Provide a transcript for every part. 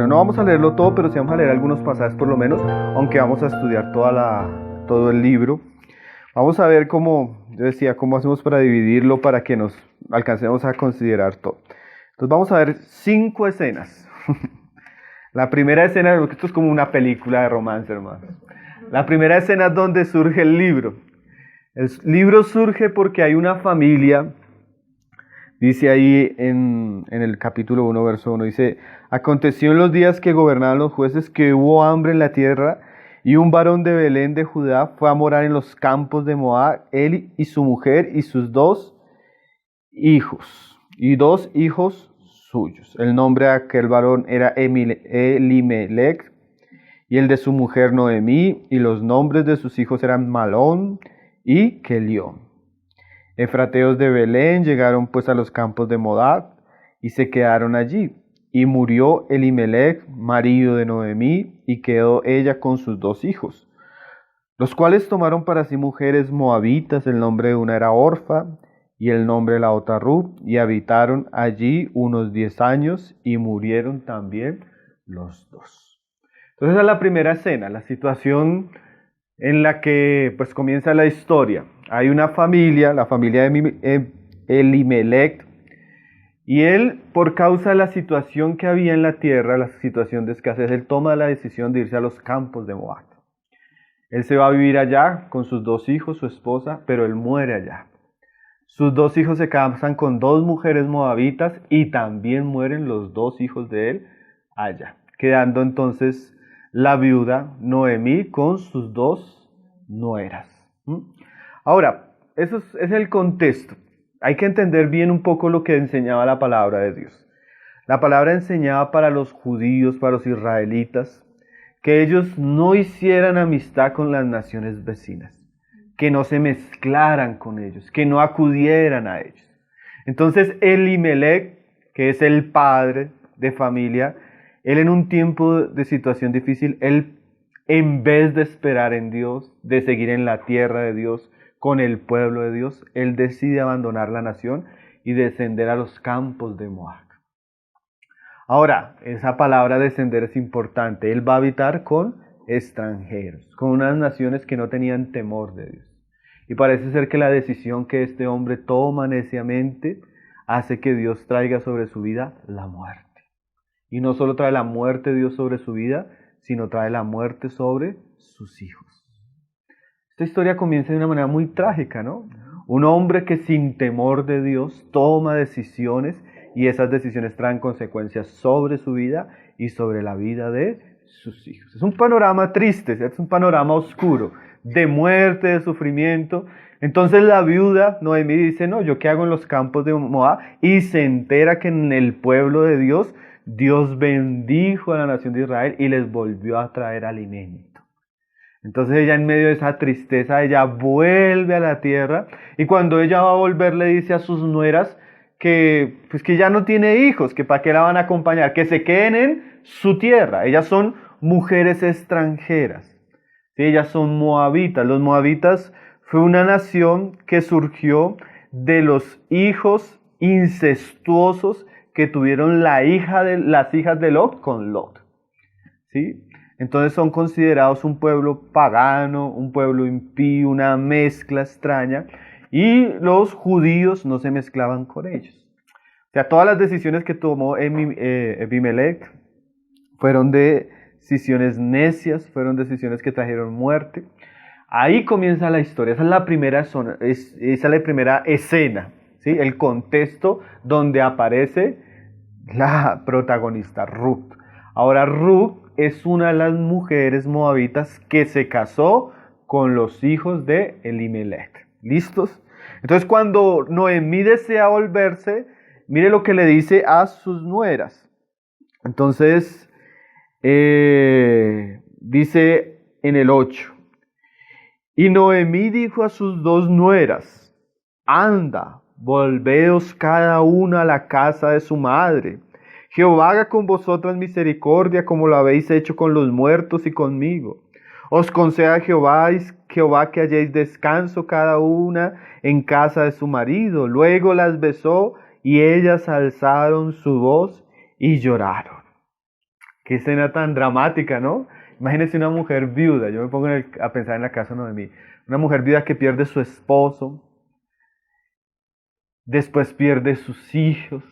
No vamos a leerlo todo, pero sí vamos a leer algunos pasajes por lo menos, aunque vamos a estudiar todo el libro. Vamos a ver cómo hacemos para dividirlo para que nos alcancemos a considerar todo. Entonces vamos a ver 5 escenas. La primera escena, esto es como una película de romance, hermano. La primera escena es donde surge el libro. El libro surge porque hay una familia, dice ahí en el capítulo 1, verso 1, dice: aconteció en los días que gobernaban los jueces que hubo hambre en la tierra, y un varón de Belén de Judá fue a morar en los campos de Moab, él y su mujer y sus 2 hijos, y 2 hijos suyos. El nombre de aquel varón era Elimelech, y el de su mujer Noemí, y los nombres de sus hijos eran Malón y Kelión. Efrateos de Belén llegaron pues a los campos de Moab y se quedaron allí. Y murió Elimelech, marido de Noemí, y quedó ella con sus 2 hijos, los cuales tomaron para sí mujeres moabitas. El nombre de una era Orfa y el nombre de la otra Ruth, y habitaron allí unos 10 años y murieron también los 2. Entonces esa es la primera escena, la situación en la que pues comienza la historia. Hay una familia, la familia de Elimelech, y él, por causa de la situación que había en la tierra, la situación de escasez, él toma la decisión de irse a los campos de Moab. Él se va a vivir allá con sus 2 hijos, su esposa, pero él muere allá. Sus 2 hijos se casan con 2 mujeres moabitas y también mueren los 2 hijos de él allá, quedando entonces la viuda Noemí con sus 2 nueras. Ahora, eso es el contexto. Hay que entender bien un poco lo que enseñaba la palabra de Dios. La palabra enseñaba para los judíos, para los israelitas, que ellos no hicieran amistad con las naciones vecinas, que no se mezclaran con ellos, que no acudieran a ellos. Entonces Elimelech, que es el padre de familia, él en un tiempo de situación difícil, él en vez de esperar en Dios, de seguir en la tierra de Dios, con el pueblo de Dios, él decide abandonar la nación y descender a los campos de Moab. Ahora, esa palabra descender es importante. Él va a habitar con extranjeros, con unas naciones que no tenían temor de Dios. Y parece ser que la decisión que este hombre toma neciamente hace que Dios traiga sobre su vida la muerte. Y no solo trae la muerte de Dios sobre su vida, sino trae la muerte sobre sus hijos. Esta historia comienza de una manera muy trágica, ¿no? Un hombre que sin temor de Dios toma decisiones y esas decisiones traen consecuencias sobre su vida y sobre la vida de sus hijos. Es un panorama triste, es un panorama oscuro, de muerte, de sufrimiento. Entonces la viuda Noemí dice: no, ¿yo qué hago en los campos de Moab? Y se entera que en el pueblo de Dios, Dios bendijo a la nación de Israel y les volvió a traer alimento. Entonces ella, en medio de esa tristeza, ella vuelve a la tierra, y cuando ella va a volver le dice a sus nueras que ya no tiene hijos, que para qué la van a acompañar, que se queden en su tierra. Ellas son mujeres extranjeras, ¿sí? Ellas son moabitas. Los moabitas fue una nación que surgió de los hijos incestuosos que tuvieron las hijas de Lot con Lot, ¿sí? Entonces son considerados un pueblo pagano, un pueblo impío, una mezcla extraña, y los judíos no se mezclaban con ellos. O sea, todas las decisiones que tomó Elimelech fueron decisiones necias, fueron decisiones que trajeron muerte. Ahí comienza la historia, esa es la primera escena, ¿sí? El contexto donde aparece la protagonista, Ruth. Ahora, Ruth es una de las mujeres moabitas que se casó con los hijos de Elimelech. ¿Listos? Entonces, cuando Noemí desea volverse, mire lo que le dice a sus nueras. Entonces, dice en el 8: y Noemí dijo a sus 2 nueras: anda, volveos cada una a la casa de su madre. Jehová haga con vosotras misericordia como lo habéis hecho con los muertos y conmigo. Os conceda Jehová que halléis descanso cada una en casa de su marido. Luego las besó y ellas alzaron su voz y lloraron. Qué escena tan dramática, ¿no? Imagínense una mujer viuda, yo me pongo a pensar en la casa de Noemí, una mujer viuda que pierde su esposo, después pierde sus hijos,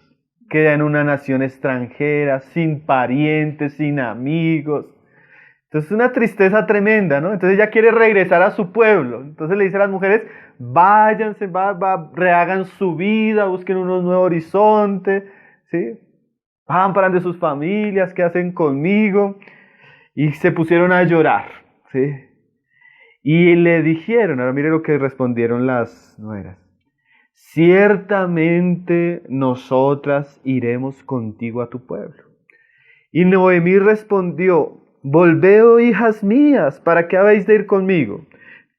queda en una nación extranjera, sin parientes, sin amigos. Entonces es una tristeza tremenda, ¿no? Entonces ella quiere regresar a su pueblo. Entonces le dice a las mujeres, váyanse, rehagan su vida, busquen unos nuevos horizontes, ¿sí? Paran de sus familias, ¿qué hacen conmigo? Y se pusieron a llorar, ¿sí? Y le dijeron, ahora mire lo que respondieron las nueras. Ciertamente nosotras iremos contigo a tu pueblo. Y Noemí respondió, volveos, hijas mías, ¿para qué habéis de ir conmigo?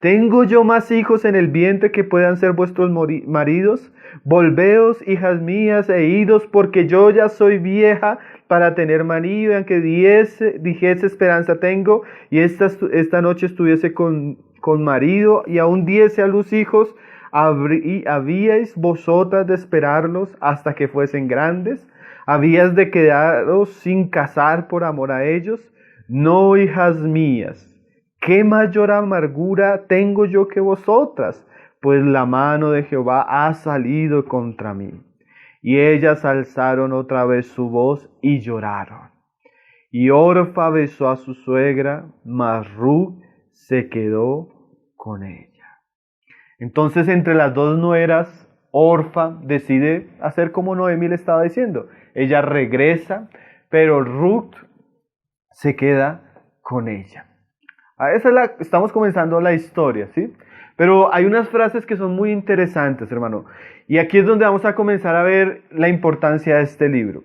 ¿Tengo yo más hijos en el vientre que puedan ser vuestros maridos? Volveos, hijas mías, e idos, porque yo ya soy vieja para tener marido, y aunque dijese esperanza tengo, y esta noche estuviese con marido, y aún diese a luz hijos, ¿habíais vosotras de esperarlos hasta que fuesen grandes? ¿Habías de quedaros sin casar por amor a ellos? No, hijas mías, ¿qué mayor amargura tengo yo que vosotras? Pues la mano de Jehová ha salido contra mí. Y ellas alzaron otra vez su voz y lloraron. Y Orfa besó a su suegra, mas Ruth se quedó con ella. Entonces, entre las dos nueras, Orfa decide hacer como Noemí le estaba diciendo. Ella regresa, pero Ruth se queda con ella. Estamos comenzando la historia, ¿sí? Pero hay unas frases que son muy interesantes, hermano. Y aquí es donde vamos a comenzar a ver la importancia de este libro.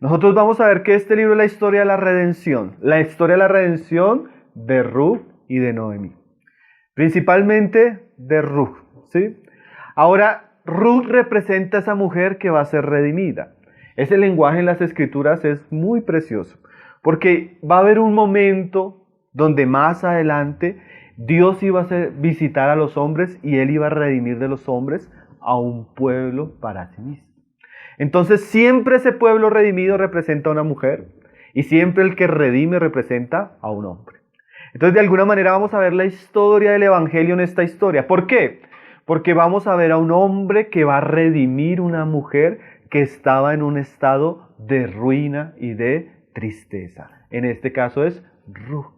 Nosotros vamos a ver que este libro es la historia de la redención. La historia de la redención de Ruth y de Noemí. Principalmente de Ruth, ¿sí? Ahora, Ruth representa a esa mujer que va a ser redimida. Ese lenguaje en las Escrituras es muy precioso. Porque va a haber un momento donde más adelante Dios iba a visitar a los hombres y Él iba a redimir de los hombres a un pueblo para sí mismo. Entonces siempre ese pueblo redimido representa a una mujer y siempre el que redime representa a un hombre. Entonces de alguna manera vamos a ver la historia del Evangelio en esta historia. ¿Por qué? Porque vamos a ver a un hombre que va a redimir una mujer que estaba en un estado de ruina y de tristeza. En este caso es Ruth.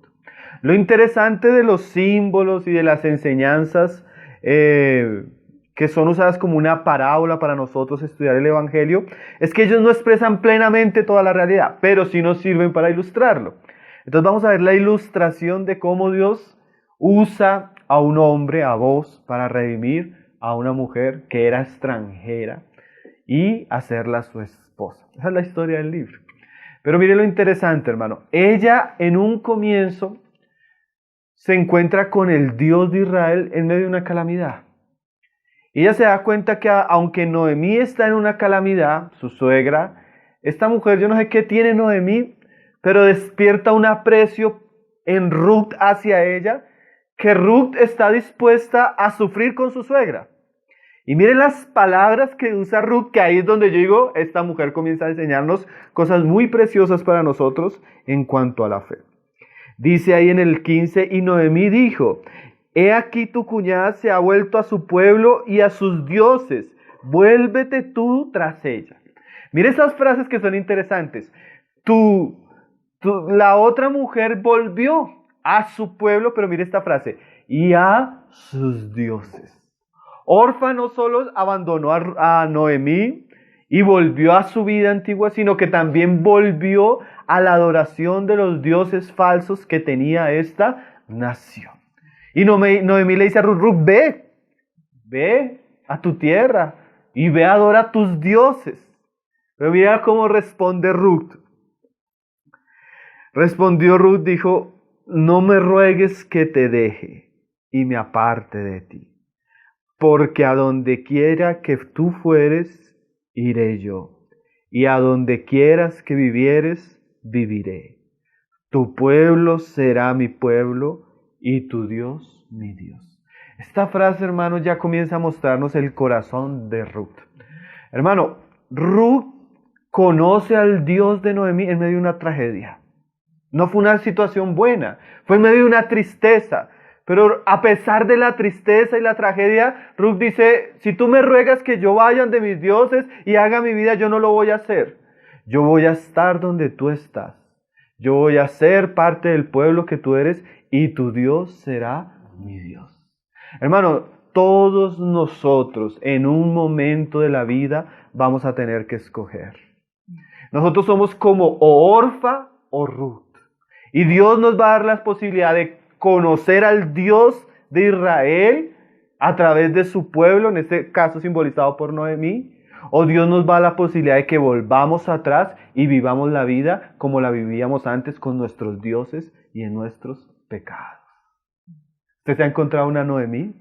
Lo interesante de los símbolos y de las enseñanzas que son usadas como una parábola para nosotros estudiar el Evangelio es que ellos no expresan plenamente toda la realidad, pero sí nos sirven para ilustrarlo. Entonces vamos a ver la ilustración de cómo Dios usa a un hombre, a vos, para redimir a una mujer que era extranjera y hacerla su esposa. Esa es la historia del libro. Pero mire lo interesante, hermano. Ella en un comienzo se encuentra con el Dios de Israel en medio de una calamidad. Ella se da cuenta que aunque Noemí está en una calamidad, su suegra, esta mujer, yo no sé qué tiene Noemí, pero despierta un aprecio en Ruth hacia ella, que Ruth está dispuesta a sufrir con su suegra. Y miren las palabras que usa Ruth, que ahí es donde yo digo, esta mujer comienza a enseñarnos cosas muy preciosas para nosotros en cuanto a la fe. Dice ahí en el 15, y Noemí dijo, he aquí tu cuñada se ha vuelto a su pueblo y a sus dioses, vuélvete tú tras ella. Mire esas frases que son interesantes. La otra mujer volvió a su pueblo, pero mire esta frase, y a sus dioses. Orfa no solo abandonó a Noemí y volvió a su vida antigua, sino que también volvió a la adoración de los dioses falsos que tenía esta nación. Y Noemí le dice a Ruth, ve a tu tierra y ve a adorar a tus dioses. Pero mira cómo responde Ruth. Respondió Ruth, dijo, no me ruegues que te deje y me aparte de ti. Porque a donde quiera que tú fueres, iré yo. Y a donde quieras que vivieres, viviré. Tu pueblo será mi pueblo y tu Dios mi Dios. Esta frase, hermano, ya comienza a mostrarnos el corazón de Ruth. Hermano, Ruth conoce al Dios de Noemí en medio de una tragedia. No fue una situación buena, fue en medio de una tristeza. Pero a pesar de la tristeza y la tragedia, Ruth dice, si tú me ruegas que yo vaya de mis dioses y haga mi vida, yo no lo voy a hacer. Yo voy a estar donde tú estás. Yo voy a ser parte del pueblo que tú eres y tu Dios será mi Dios. Hermano, todos nosotros en un momento de la vida vamos a tener que escoger. Nosotros somos como o Orfa o Ruth. Y Dios nos va a dar la posibilidad de conocer al Dios de Israel a través de su pueblo, en este caso simbolizado por Noemí, o Dios nos va a dar la posibilidad de que volvamos atrás y vivamos la vida como la vivíamos antes con nuestros dioses y en nuestros pecados. ¿Usted se ha encontrado una Noemí?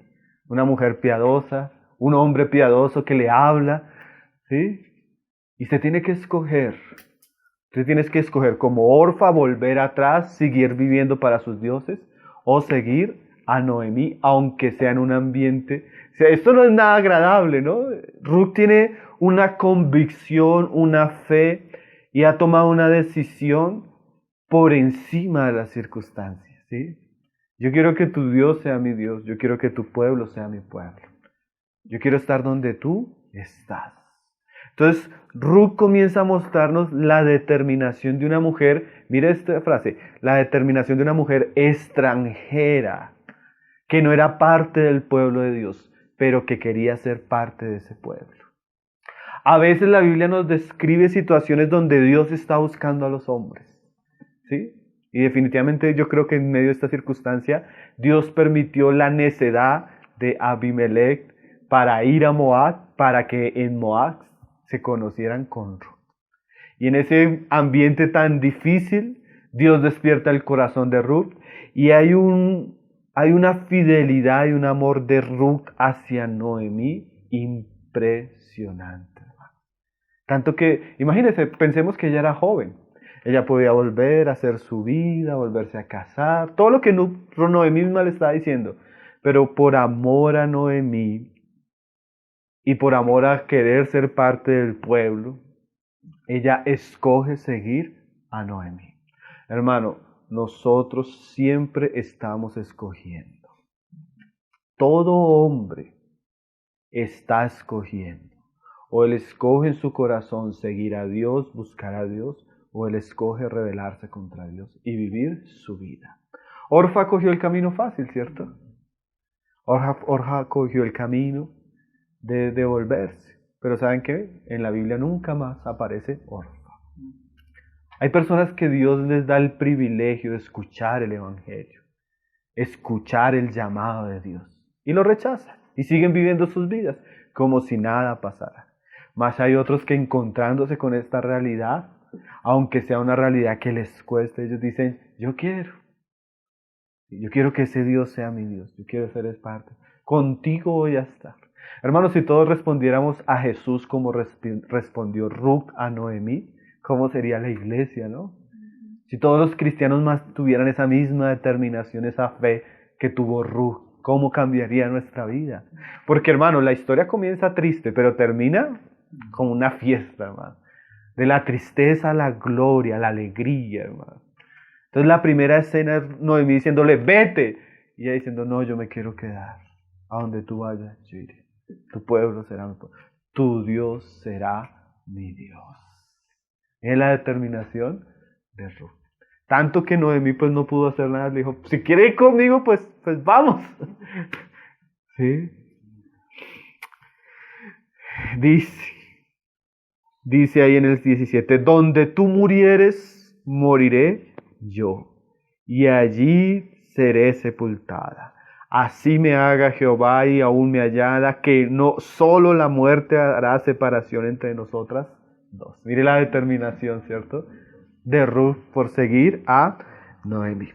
Una mujer piadosa, un hombre piadoso que le habla, ¿sí? Y usted tiene que escoger. Usted tiene que escoger como Orfa volver atrás, seguir viviendo para sus dioses, o seguir a Noemí, aunque sea en un ambiente. O sea, esto no es nada agradable, ¿no? Ruth tiene una convicción, una fe, y ha tomado una decisión por encima de las circunstancias, ¿sí? Yo quiero que tu Dios sea mi Dios, yo quiero que tu pueblo sea mi pueblo. Yo quiero estar donde tú estás. Entonces, Ruth comienza a mostrarnos la determinación de una mujer, mire esta frase, la determinación de una mujer extranjera, que no era parte del pueblo de Dios, pero que quería ser parte de ese pueblo. A veces la Biblia nos describe situaciones donde Dios está buscando a los hombres, ¿sí? Y definitivamente yo creo que en medio de esta circunstancia, Dios permitió la necedad de Abimelech para ir a Moab, para que en Moab se conocieran con Ruth. Y en ese ambiente tan difícil, Dios despierta el corazón de Ruth y hay una fidelidad y un amor de Ruth hacia Noemí impresionante. Tanto que, imagínense, pensemos que ella era joven. Ella podía volver a hacer su vida, volverse a casar, todo lo que Noemí misma le estaba diciendo. Pero por amor a Noemí, y por amor a querer ser parte del pueblo, ella escoge seguir a Noemí. Hermano, nosotros siempre estamos escogiendo. Todo hombre está escogiendo. O él escoge en su corazón seguir a Dios, buscar a Dios, o él escoge rebelarse contra Dios y vivir su vida. Orfa cogió el camino fácil, ¿cierto? Orfa cogió el camino de devolverse. Pero ¿saben qué? En la Biblia nunca más aparece Orfa. Hay personas que Dios les da el privilegio de escuchar el Evangelio, escuchar el llamado de Dios, y lo rechazan, y siguen viviendo sus vidas como si nada pasara. Mas hay otros que encontrándose con esta realidad, aunque sea una realidad que les cueste, ellos dicen, yo quiero que ese Dios sea mi Dios, yo quiero ser parte, contigo voy a estar. Hermanos, si todos respondiéramos a Jesús como respondió Ruth a Noemí, ¿cómo sería la iglesia, no? Si todos los cristianos más tuvieran esa misma determinación, esa fe que tuvo Ruth, ¿cómo cambiaría nuestra vida? Porque, hermano, la historia comienza triste, pero termina como una fiesta, hermano. De la tristeza a la gloria, a la alegría, hermano. Entonces la primera escena es Noemí diciéndole, vete. Y ella diciendo, no, yo me quiero quedar. A donde tú vayas, yo iré. Tu pueblo será mi pueblo. Tu Dios será mi Dios. Es la determinación de Ruth. Tanto que Noemí pues no pudo hacer nada. Le dijo, si quiere ir conmigo, pues vamos. ¿Sí? Dice ahí en el 17, donde tú murieres, moriré yo, y allí seré sepultada. Así me haga Jehová y aún me añada, que no solo la muerte hará separación entre nosotras dos. Mire la determinación, ¿cierto? De Ruth por seguir a Noemí.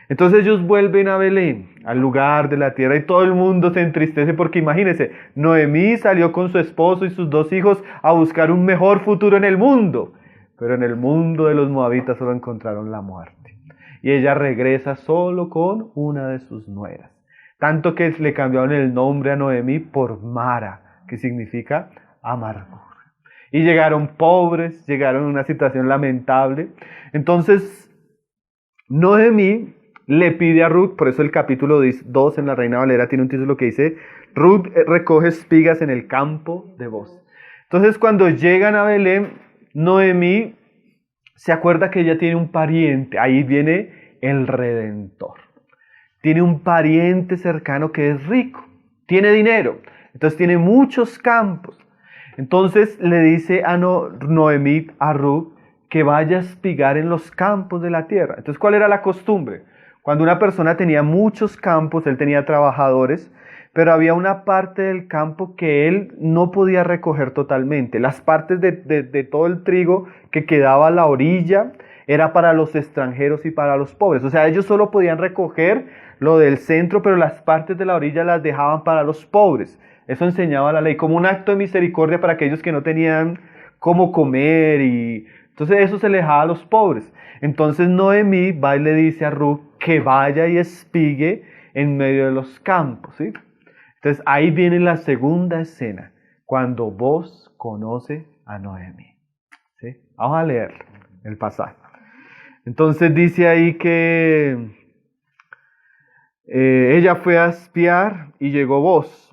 Entonces ellos vuelven a Belén, al lugar de la tierra, y todo el mundo se entristece porque imagínense, Noemí salió con su esposo y sus 2 hijos a buscar un mejor futuro en el mundo, pero en el mundo de los moabitas solo encontraron la muerte. Y ella regresa solo con una de sus nueras. Tanto que le cambiaron el nombre a Noemí por Mara, que significa amargura. Y llegaron pobres, llegaron en una situación lamentable. Entonces Noemí le pide a Ruth, por eso el capítulo 2 en la Reina Valera tiene un título que dice, Ruth recoge espigas en el campo de Booz. Entonces cuando llegan a Belén, Noemí se acuerda que ella tiene un pariente, ahí viene el Redentor. Tiene un pariente cercano que es rico, tiene dinero, entonces tiene muchos campos. Entonces le dice a Noemí, a Ruth, que vaya a espigar en los campos de la tierra. Entonces, ¿cuál era la costumbre? Cuando una persona tenía muchos campos, él tenía trabajadores, pero había una parte del campo que él no podía recoger totalmente. Las partes de todo el trigo que quedaba a la orilla era para los extranjeros y para los pobres. O sea, ellos solo podían recoger lo del centro, pero las partes de la orilla las dejaban para los pobres. Eso enseñaba la ley, como un acto de misericordia para aquellos que no tenían cómo comer. Y entonces eso se le dejaba a los pobres. Entonces Noemí va y le dice a Ruth que vaya y espigue en medio de los campos, ¿sí? Entonces ahí viene la segunda escena, cuando Booz conoce a Noemí, ¿sí? Vamos a leer el pasaje. Entonces dice ahí que ella fue a espiar y llegó Booz.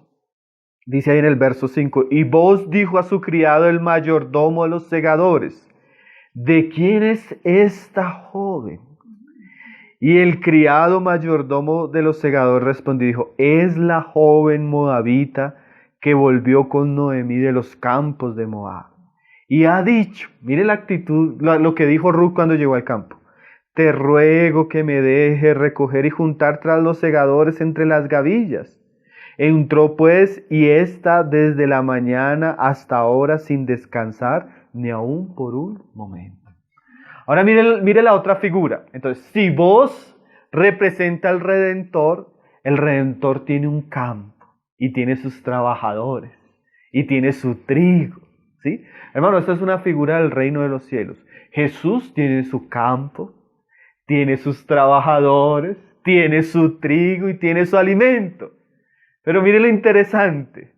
Dice ahí en el verso 5, y Booz dijo a su criado, el mayordomo de los segadores, ¿de quién es esta joven? Y el criado mayordomo de los segadores respondió y dijo, es la joven moabita que volvió con Noemí de los campos de Moab. Y ha dicho, mire la actitud, lo que dijo Ruth cuando llegó al campo, te ruego que me dejes recoger y juntar tras los segadores entre las gavillas. Entró pues y está desde la mañana hasta ahora sin descansar ni aún por un momento. Ahora mire la otra figura. Entonces, si Booz representa al Redentor, el Redentor tiene un campo y tiene sus trabajadores y tiene su trigo, ¿sí? Hermano, esta es una figura del reino de los cielos. Jesús tiene su campo, tiene sus trabajadores, tiene su trigo y tiene su alimento. Pero mire lo interesante.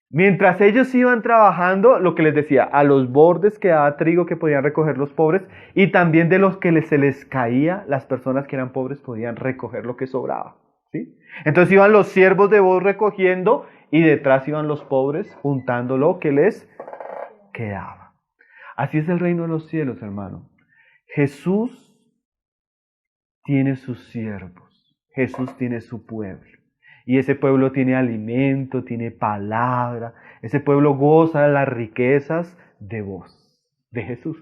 Mientras ellos iban trabajando, lo que les decía, a los bordes quedaba trigo que podían recoger los pobres y también de los que se les caía, las personas que eran pobres podían recoger lo que sobraba, ¿sí? Entonces iban los siervos de Booz recogiendo y detrás iban los pobres juntando lo que les quedaba. Así es el reino de los cielos, hermano. Jesús tiene sus siervos, Jesús tiene su pueblo. Y ese pueblo tiene alimento, tiene palabra. Ese pueblo goza de las riquezas de Booz, de Jesús.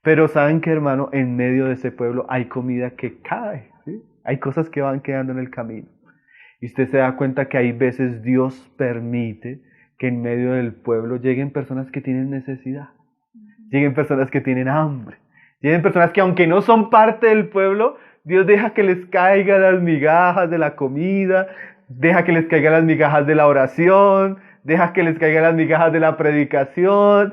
Pero saben que, hermano, en medio de ese pueblo hay comida que cae, ¿sí? Hay cosas que van quedando en el camino. Y usted se da cuenta que hay veces Dios permite que en medio del pueblo lleguen personas que tienen necesidad. Lleguen personas que tienen hambre. Lleguen personas que aunque no son parte del pueblo, Dios deja que les caigan las migajas de la comida, deja que les caigan las migajas de la oración, deja que les caigan las migajas de la predicación.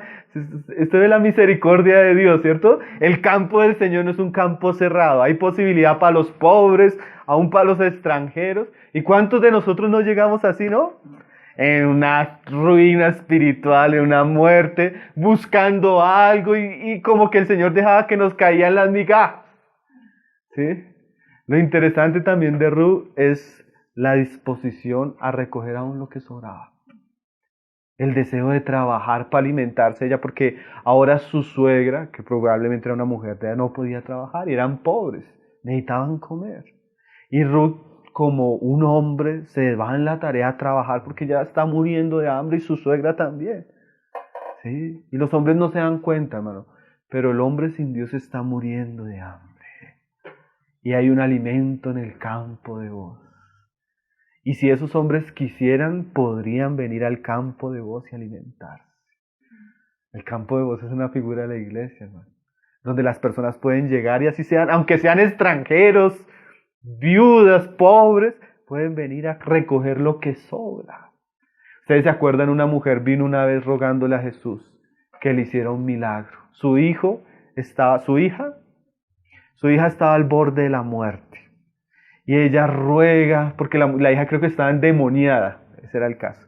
Esto es la misericordia de Dios, ¿cierto? El campo del Señor no es un campo cerrado, hay posibilidad para los pobres, aún para los extranjeros. ¿Y cuántos de nosotros no llegamos así, no? En una ruina espiritual, en una muerte, buscando algo y como que el Señor dejaba que nos caían las migajas. ¿Sí? Lo interesante también de Ruth es la disposición a recoger aún lo que sobraba. El deseo de trabajar para alimentarse ella, porque ahora su suegra, que probablemente era una mujer de ella, no podía trabajar y eran pobres, necesitaban comer. Y Ruth, como un hombre, se va en la tarea a trabajar porque ya está muriendo de hambre y su suegra también. ¿Sí? Y los hombres no se dan cuenta, hermano, pero el hombre sin Dios está muriendo de hambre. Y hay un alimento en el campo de Booz. Y si esos hombres quisieran, podrían venir al campo de Booz y alimentarse. El campo de Booz es una figura de la iglesia, hermano, donde las personas pueden llegar y así sean, aunque sean extranjeros, viudas, pobres, pueden venir a recoger lo que sobra. Ustedes se acuerdan, una mujer vino una vez rogándole a Jesús que le hiciera un milagro. Su hija estaba al borde de la muerte. Y ella ruega, porque la hija creo que estaba endemoniada, ese era el caso.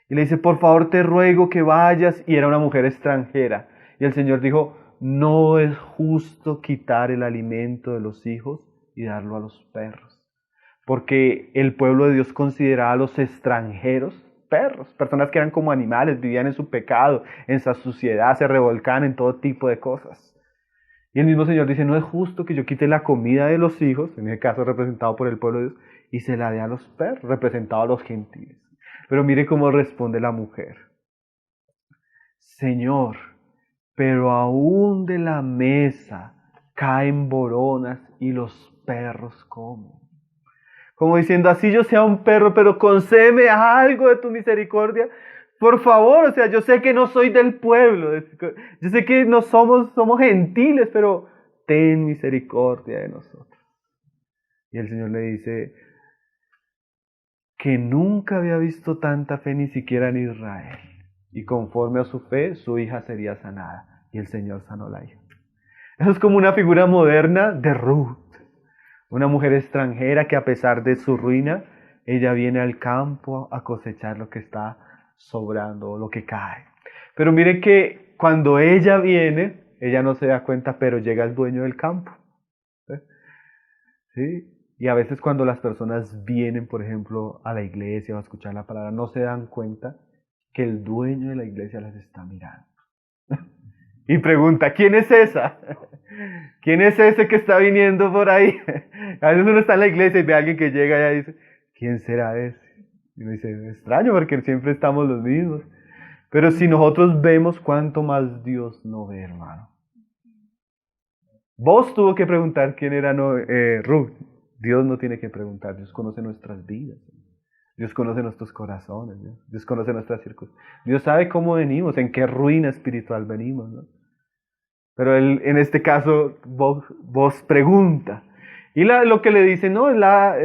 Y le dice, por favor te ruego que vayas, y era una mujer extranjera. Y el Señor dijo, no es justo quitar el alimento de los hijos y darlo a los perros. Porque el pueblo de Dios consideraba a los extranjeros perros, personas que eran como animales, vivían en su pecado, en su suciedad, se revolcaban en todo tipo de cosas. Y el mismo Señor dice, no es justo que yo quite la comida de los hijos, en este caso representado por el pueblo de Dios, y se la dé a los perros, representado a los gentiles. Pero mire cómo responde la mujer. Señor, pero aún de la mesa caen boronas y los perros comen. Como diciendo, así yo sea un perro, pero concédeme algo de tu misericordia. Por favor, o sea, yo sé que no soy del pueblo, yo sé que no somos gentiles, pero ten misericordia de nosotros. Y el Señor le dice que nunca había visto tanta fe ni siquiera en Israel. Y conforme a su fe, su hija sería sanada. Y el Señor sanó la hija. Eso es como una figura moderna de Ruth. Una mujer extranjera que a pesar de su ruina, ella viene al campo a cosechar lo que está sobrando, lo que cae. Pero mire que cuando ella viene, ella no se da cuenta, pero llega el dueño del campo. ¿Sí? Y a veces cuando las personas vienen, por ejemplo, a la iglesia o a escuchar la palabra, no se dan cuenta que el dueño de la iglesia las está mirando. Y pregunta, ¿quién es esa? ¿Quién es ese que está viniendo por ahí? A veces uno está en la iglesia y ve a alguien que llega y dice, ¿quién será ese? Y uno dice, extraño porque siempre estamos los mismos. Pero si nosotros vemos, ¿cuánto más Dios no ve, hermano? Vos tuvo que preguntar quién era Ruth. Dios no tiene que preguntar, Dios conoce nuestras vidas. Dios conoce nuestros corazones, ¿no? Dios conoce nuestras circunstancias. Dios sabe cómo venimos, en qué ruina espiritual venimos, ¿no? Pero él, en este caso, vos pregunta. Y lo que le dice, no, es la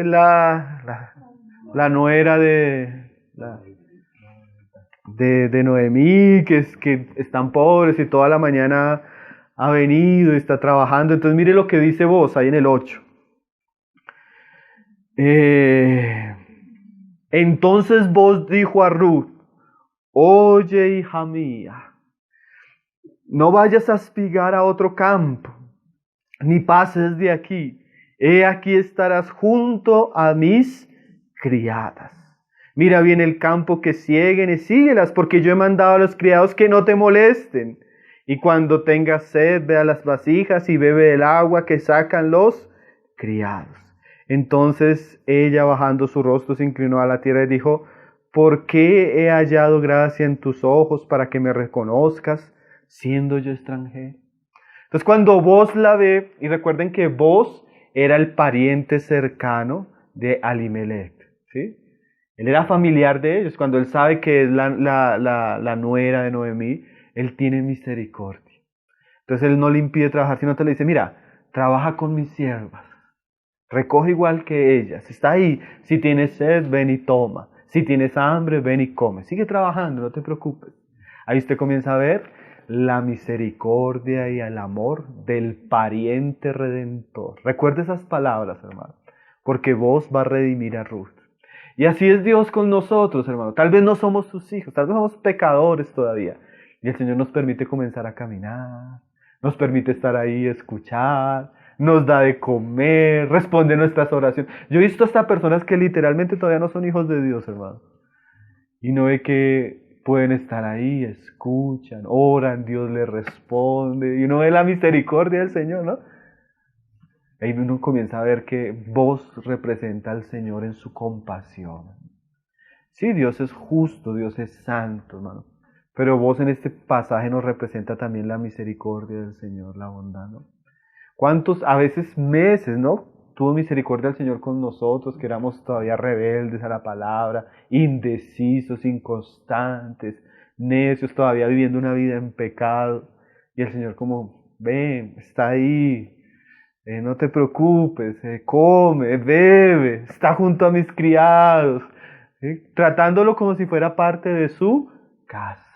nuera de Noemí, que están pobres y toda la mañana ha venido y está trabajando. Entonces mire lo que dice vos ahí en el 8. Entonces vos dijo a Ruth, oye hija mía, no vayas a espigar a otro campo, ni pases de aquí. He aquí estarás junto a mis criadas. Mira bien el campo que sieguen y síguelas, porque yo he mandado a los criados que no te molesten. Y cuando tengas sed, ve a las vasijas y bebe el agua que sacan los criados. Entonces ella, bajando su rostro, se inclinó a la tierra y dijo, ¿por qué he hallado gracia en tus ojos para que me reconozcas, siendo yo extranjero? Entonces cuando vos la ve, y recuerden que vos era el pariente cercano de Alimelech, ¿sí? Él era familiar de ellos. Cuando él sabe que es la nuera de Noemí, él tiene misericordia. Entonces él no le impide trabajar, sino te le dice, mira, trabaja con mis siervas. Recoge igual que ellas. Está ahí. Si tienes sed, ven y toma. Si tienes hambre, ven y come. Sigue trabajando, no te preocupes. Ahí usted comienza a ver la misericordia y el amor del pariente redentor. Recuerde esas palabras, hermano, porque vos vas a redimir a Ruth. Y así es Dios con nosotros, hermano. Tal vez no somos sus hijos, tal vez somos pecadores todavía. Y el Señor nos permite comenzar a caminar, nos permite estar ahí, escuchar, nos da de comer, responde nuestras oraciones. Yo he visto hasta personas que literalmente todavía no son hijos de Dios, hermano. Y no ve que pueden estar ahí, escuchan, oran, Dios les responde. Y uno ve la misericordia del Señor, ¿no? Ahí uno comienza a ver que vos representa al Señor en su compasión. Sí, Dios es justo, Dios es santo, hermano. Pero vos en este pasaje nos representa también la misericordia del Señor, la bondad, ¿no? ¿Cuántos, a veces meses, ¿no? Tuvo misericordia el Señor con nosotros, que éramos todavía rebeldes a la palabra, indecisos, inconstantes, necios, todavía viviendo una vida en pecado. Y el Señor como, ven, está ahí, no te preocupes, come, bebe, está junto a mis criados, ¿sí? Tratándolo como si fuera parte de su casa,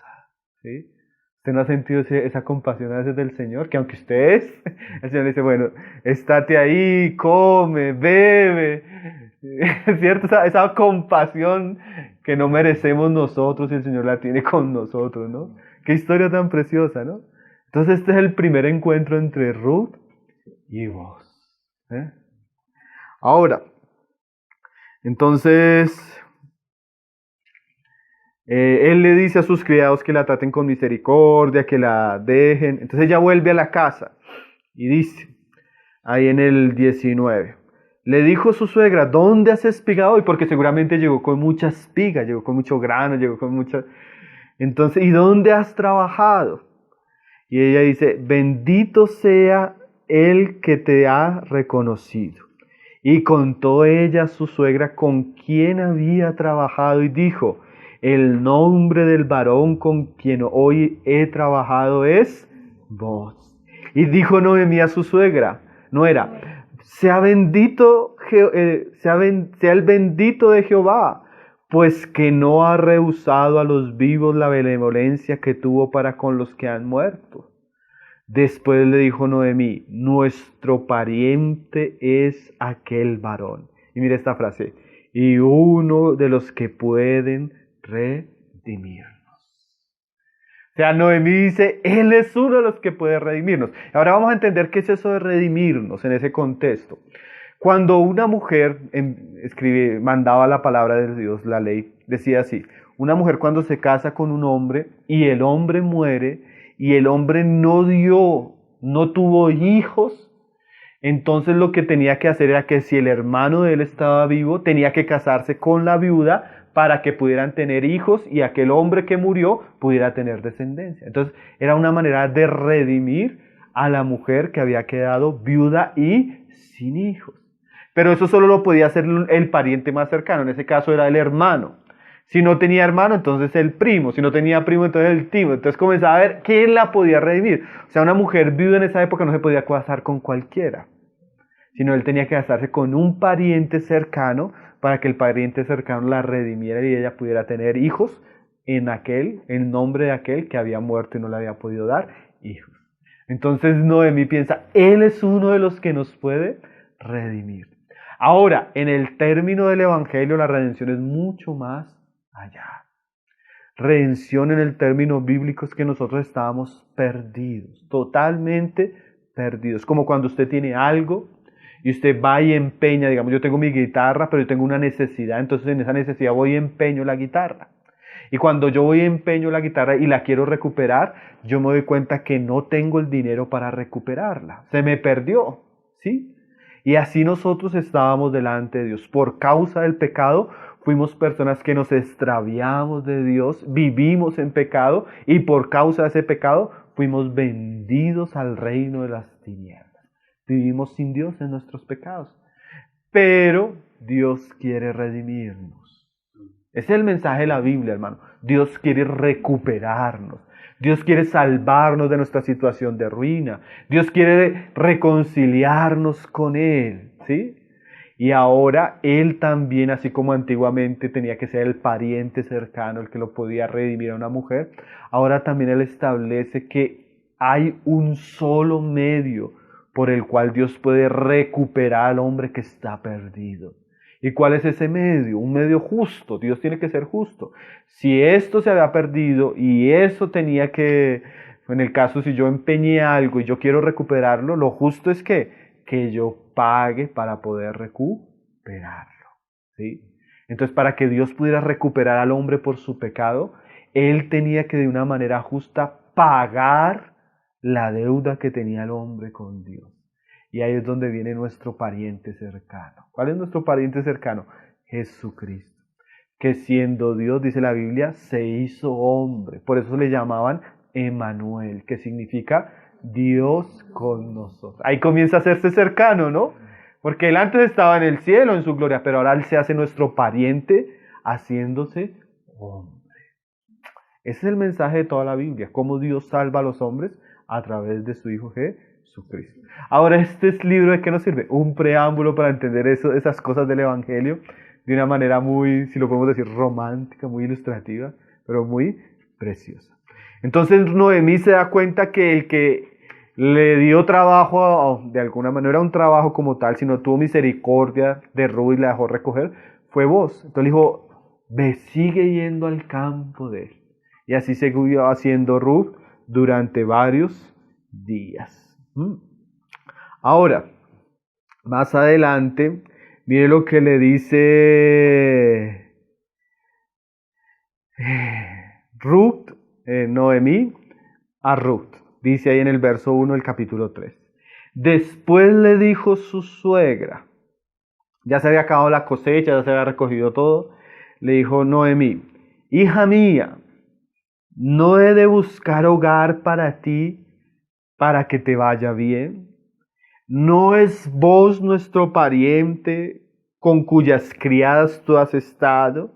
¿sí? ¿Usted no ha sentido esa compasión a veces del Señor? Que aunque usted es, el Señor le dice, bueno, estate ahí, come, bebe, ¿cierto? Esa compasión que no merecemos nosotros y el Señor la tiene con nosotros, ¿no? Qué historia tan preciosa, ¿no? Entonces este es el primer encuentro entre Ruth y Boaz. Ahora, entonces, él le dice a sus criados que la traten con misericordia, que la dejen. Entonces ella vuelve a la casa y dice, ahí en el 19, le dijo su suegra, ¿dónde has espigado hoy? Porque seguramente llegó con mucha espiga, llegó con mucho grano, llegó con mucha... Entonces, ¿y dónde has trabajado? Y ella dice, bendito sea el que te ha reconocido. Y contó ella a su suegra con quién había trabajado y dijo, el nombre del varón con quien hoy he trabajado es Boaz. Y dijo Noemí a su suegra, nuera, sea bendito, sea el bendito de Jehová, pues que no ha rehusado a los vivos la benevolencia que tuvo para con los que han muerto. Después le dijo Noemí, nuestro pariente es aquel varón. Y mire esta frase, y uno de los que pueden redimirnos. O sea, Noemí dice, él es uno de los que puede redimirnos. Ahora vamos a entender qué es eso de redimirnos en ese contexto. Cuando una mujer mandaba la palabra de Dios, la ley, decía así, una mujer cuando se casa con un hombre y el hombre muere y el hombre no tuvo hijos, entonces lo que tenía que hacer era que si el hermano de él estaba vivo, tenía que casarse con la viuda para que pudieran tener hijos y aquel hombre que murió pudiera tener descendencia. Entonces era una manera de redimir a la mujer que había quedado viuda y sin hijos. Pero eso solo lo podía hacer el pariente más cercano, en ese caso era el hermano. Si no tenía hermano, entonces el primo. Si no tenía primo, entonces el tío. Entonces comenzaba a ver quién la podía redimir. O sea, una mujer viuda en esa época no se podía casar con cualquiera, sino él tenía que casarse con un pariente cercano para que el pariente cercano la redimiera y ella pudiera tener hijos en nombre de aquel que había muerto y no le había podido dar hijos. Entonces Noemí piensa, él es uno de los que nos puede redimir. Ahora, en el término del evangelio, la redención es mucho más allá. Redención en el término bíblico es que nosotros estábamos perdidos, totalmente perdidos. Como cuando usted tiene algo y usted va y empeña, digamos, yo tengo mi guitarra, pero yo tengo una necesidad, entonces en esa necesidad voy y empeño la guitarra. Y cuando yo voy y empeño la guitarra y la quiero recuperar, yo me doy cuenta que no tengo el dinero para recuperarla. Se me perdió, ¿sí? Y así nosotros estábamos delante de Dios. Por causa del pecado, fuimos personas que nos extraviamos de Dios, vivimos en pecado y por causa de ese pecado fuimos vendidos al reino de las tinieblas. Vivimos sin Dios en nuestros pecados. Pero Dios quiere redimirnos. Ese es el mensaje de la Biblia, hermano. Dios quiere recuperarnos. Dios quiere salvarnos de nuestra situación de ruina. Dios quiere reconciliarnos con Él, ¿sí? Y ahora Él también, así como antiguamente tenía que ser el pariente cercano, el que lo podía redimir a una mujer, ahora también Él establece que hay un solo medio por el cual Dios puede recuperar al hombre que está perdido. ¿Y cuál es ese medio? Un medio justo. Dios tiene que ser justo. Si esto se había perdido y eso tenía que, en el caso si yo empeñé algo y yo quiero recuperarlo, lo justo es que yo pague para poder recuperarlo, ¿sí? Entonces, para que Dios pudiera recuperar al hombre por su pecado, Él tenía que de una manera justa pagar la deuda que tenía el hombre con Dios. Y ahí es donde viene nuestro pariente cercano. ¿Cuál es nuestro pariente cercano? Jesucristo. Que siendo Dios, dice la Biblia, se hizo hombre. Por eso le llamaban Emmanuel, que significa Dios con nosotros. Ahí comienza a hacerse cercano, ¿no? Porque Él antes estaba en el cielo, en su gloria, pero ahora Él se hace nuestro pariente haciéndose hombre. Ese es el mensaje de toda la Biblia, cómo Dios salva a los hombres a través de su Hijo Jesucristo. Ahora, este libro, ¿de qué nos sirve? Un preámbulo para entender esas cosas del Evangelio de una manera muy, si lo podemos decir, romántica, muy ilustrativa, pero muy preciosa. Entonces Noemí se da cuenta que el que le dio trabajo, de alguna manera un trabajo como tal, sino tuvo misericordia de Ruth y la dejó recoger, fue Boaz. Entonces le dijo, ve, sigue yendo al campo de él. Y así siguió haciendo Ruth durante varios días. Ahora, más adelante, mire lo que le dice Noemí a Ruth. Dice ahí en el verso 1 del capítulo 3. Después le dijo su suegra, ya se había acabado la cosecha, ya se había recogido todo, le dijo Noemí, hija mía, ¿no he de buscar hogar para ti para que te vaya bien? ¿No es vos nuestro pariente con cuyas criadas tú has estado?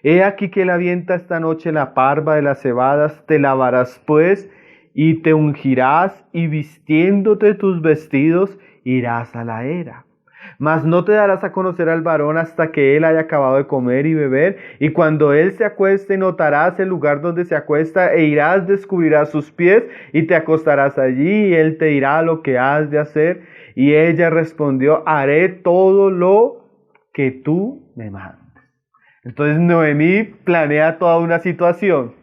He aquí que él avienta esta noche la parva de las cebadas, te lavarás pues y te ungirás y vistiéndote tus vestidos irás a la era. Mas no te darás a conocer al varón hasta que él haya acabado de comer y beber, y cuando él se acueste notarás el lugar donde se acuesta e irás, descubrirás sus pies y te acostarás allí y él te dirá lo que has de hacer. Y ella respondió, haré todo lo que tú me mandes. Entonces Noemí planea toda una situación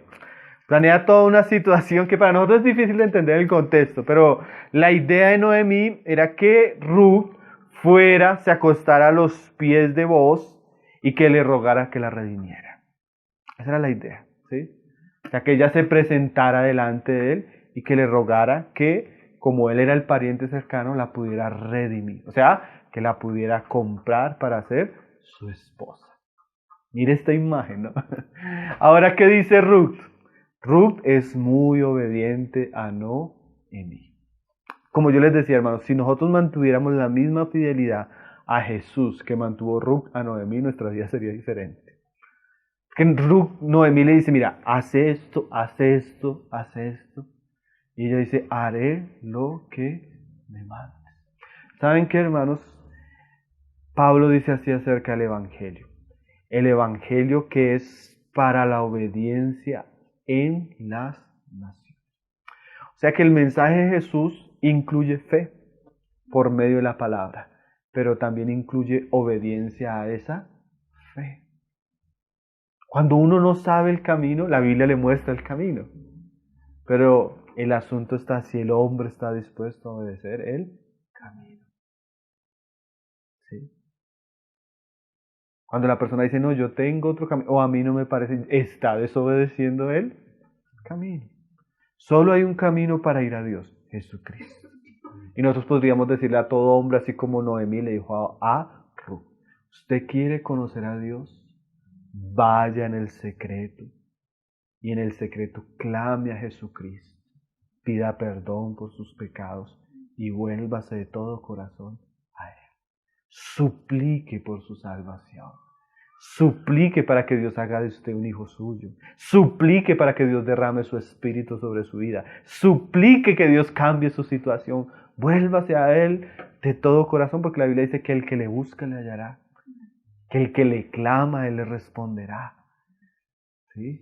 que para nosotros es difícil de entender el contexto, pero la idea de Noemí era que Ruth fuera, se acostara a los pies de Booz y que le rogara que la redimiera. Esa era la idea, ¿sí? O sea, que ella se presentara delante de él y que le rogara que, como él era el pariente cercano, la pudiera redimir. O sea, que la pudiera comprar para ser su esposa. Mire esta imagen, ¿no? Ahora, ¿qué dice Ruth? Ruth es muy obediente a Noemí. Como yo les decía, hermanos, si nosotros mantuviéramos la misma fidelidad a Jesús que mantuvo Ruth a Noemí, nuestra vida sería diferente. Que Noemí le dice, mira, haz esto, haz esto, haz esto. Y ella dice, haré lo que me mandes. ¿Saben qué, hermanos? Pablo dice así acerca del Evangelio. El Evangelio que es para la obediencia en las naciones. O sea que el mensaje de Jesús incluye fe por medio de la palabra, pero también incluye obediencia a esa fe. Cuando uno no sabe el camino, la Biblia le muestra el camino. Pero el asunto está si el hombre está dispuesto a obedecer el camino. ¿Sí? Cuando la persona dice, no, yo tengo otro camino, o a mí no me parece, está desobedeciendo el camino. Solo hay un camino para ir a Dios, Jesucristo. Y nosotros podríamos decirle a todo hombre, así como Noemí le dijo a Ruth, usted quiere conocer a Dios, vaya en el secreto. Y en el secreto clame a Jesucristo, pida perdón por sus pecados y vuélvase de todo corazón a Él. Suplique por su salvación. Suplique para que Dios haga de usted un hijo suyo. Suplique para que Dios derrame su espíritu sobre su vida. Suplique que Dios cambie su situación. Vuélvase a Él de todo corazón, porque la Biblia dice que el que le busca le hallará. Que el que le clama, Él le responderá. ¿Sí?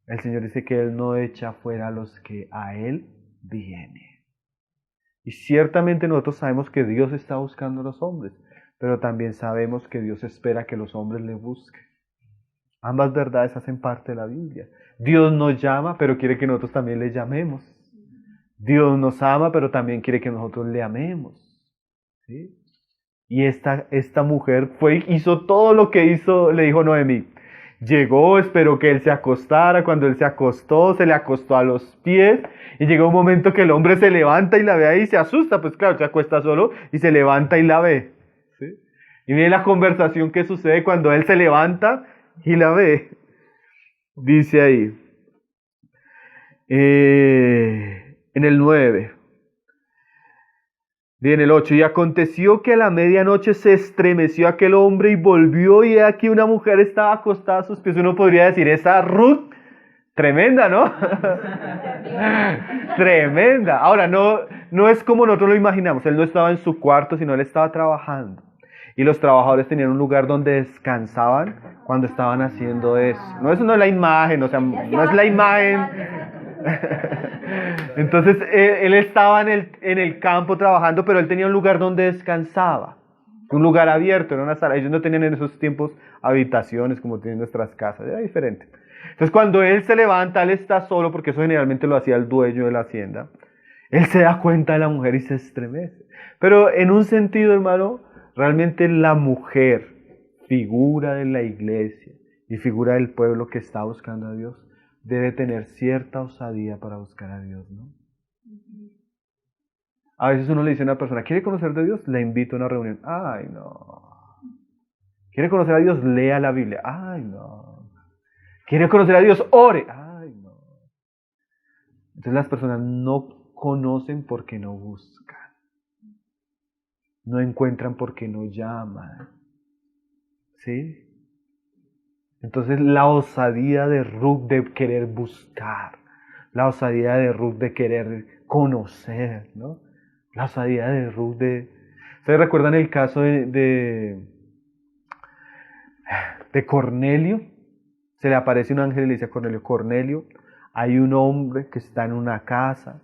El Señor dice que Él no echa fuera a los que a Él vienen. Y ciertamente nosotros sabemos que Dios está buscando a los hombres, pero también sabemos que Dios espera que los hombres le busquen. Ambas verdades hacen parte de la Biblia. Dios nos llama, pero quiere que nosotros también le llamemos. Dios nos ama, pero también quiere que nosotros le amemos. ¿Sí? Y esta mujer hizo todo lo que hizo, le dijo Noemí. Llegó, esperó que él se acostara. Cuando él se acostó, se le acostó a los pies. Y llegó un momento que el hombre se levanta y la ve ahí y se asusta. Pues claro, se acuesta solo y se levanta y la ve. ¿Sí? Y miren la conversación que sucede cuando él se levanta y la ve. Dice ahí, en el 9, y en el 8, y aconteció que a la medianoche se estremeció aquel hombre y volvió, y aquí una mujer estaba acostada a sus pies. Uno podría decir, esa Ruth, tremenda, ¿no? Tremenda. Ahora, no es como nosotros lo imaginamos. Él no estaba en su cuarto, sino él estaba trabajando. Y los trabajadores tenían un lugar donde descansaban cuando estaban haciendo eso. No, eso no es la imagen, o sea, no es la imagen. Entonces, él estaba en el campo trabajando, pero él tenía un lugar donde descansaba. Un lugar abierto, era una sala. Ellos no tenían en esos tiempos habitaciones como tienen nuestras casas, era diferente. Entonces, cuando él se levanta, él está solo, porque eso generalmente lo hacía el dueño de la hacienda. Él se da cuenta de la mujer y se estremece. Pero en un sentido, hermano, realmente la mujer, figura de la iglesia y figura del pueblo que está buscando a Dios, debe tener cierta osadía para buscar a Dios, ¿no? A veces uno le dice a una persona, ¿quiere conocer de Dios? Le invito a una reunión. Ay, no. ¿Quiere conocer a Dios? Lea la Biblia. Ay, no. ¿Quiere conocer a Dios? Ore. Ay, no. Entonces las personas no conocen porque no buscan. No encuentran porque no llaman. ¿Sí? Entonces la osadía de Ruth de querer buscar. La osadía de Ruth de querer conocer, ¿no? La osadía de Ruth de... ¿Ustedes recuerdan el caso de Cornelio? Se le aparece un ángel y le dice a Cornelio, Cornelio, hay un hombre que está en una casa,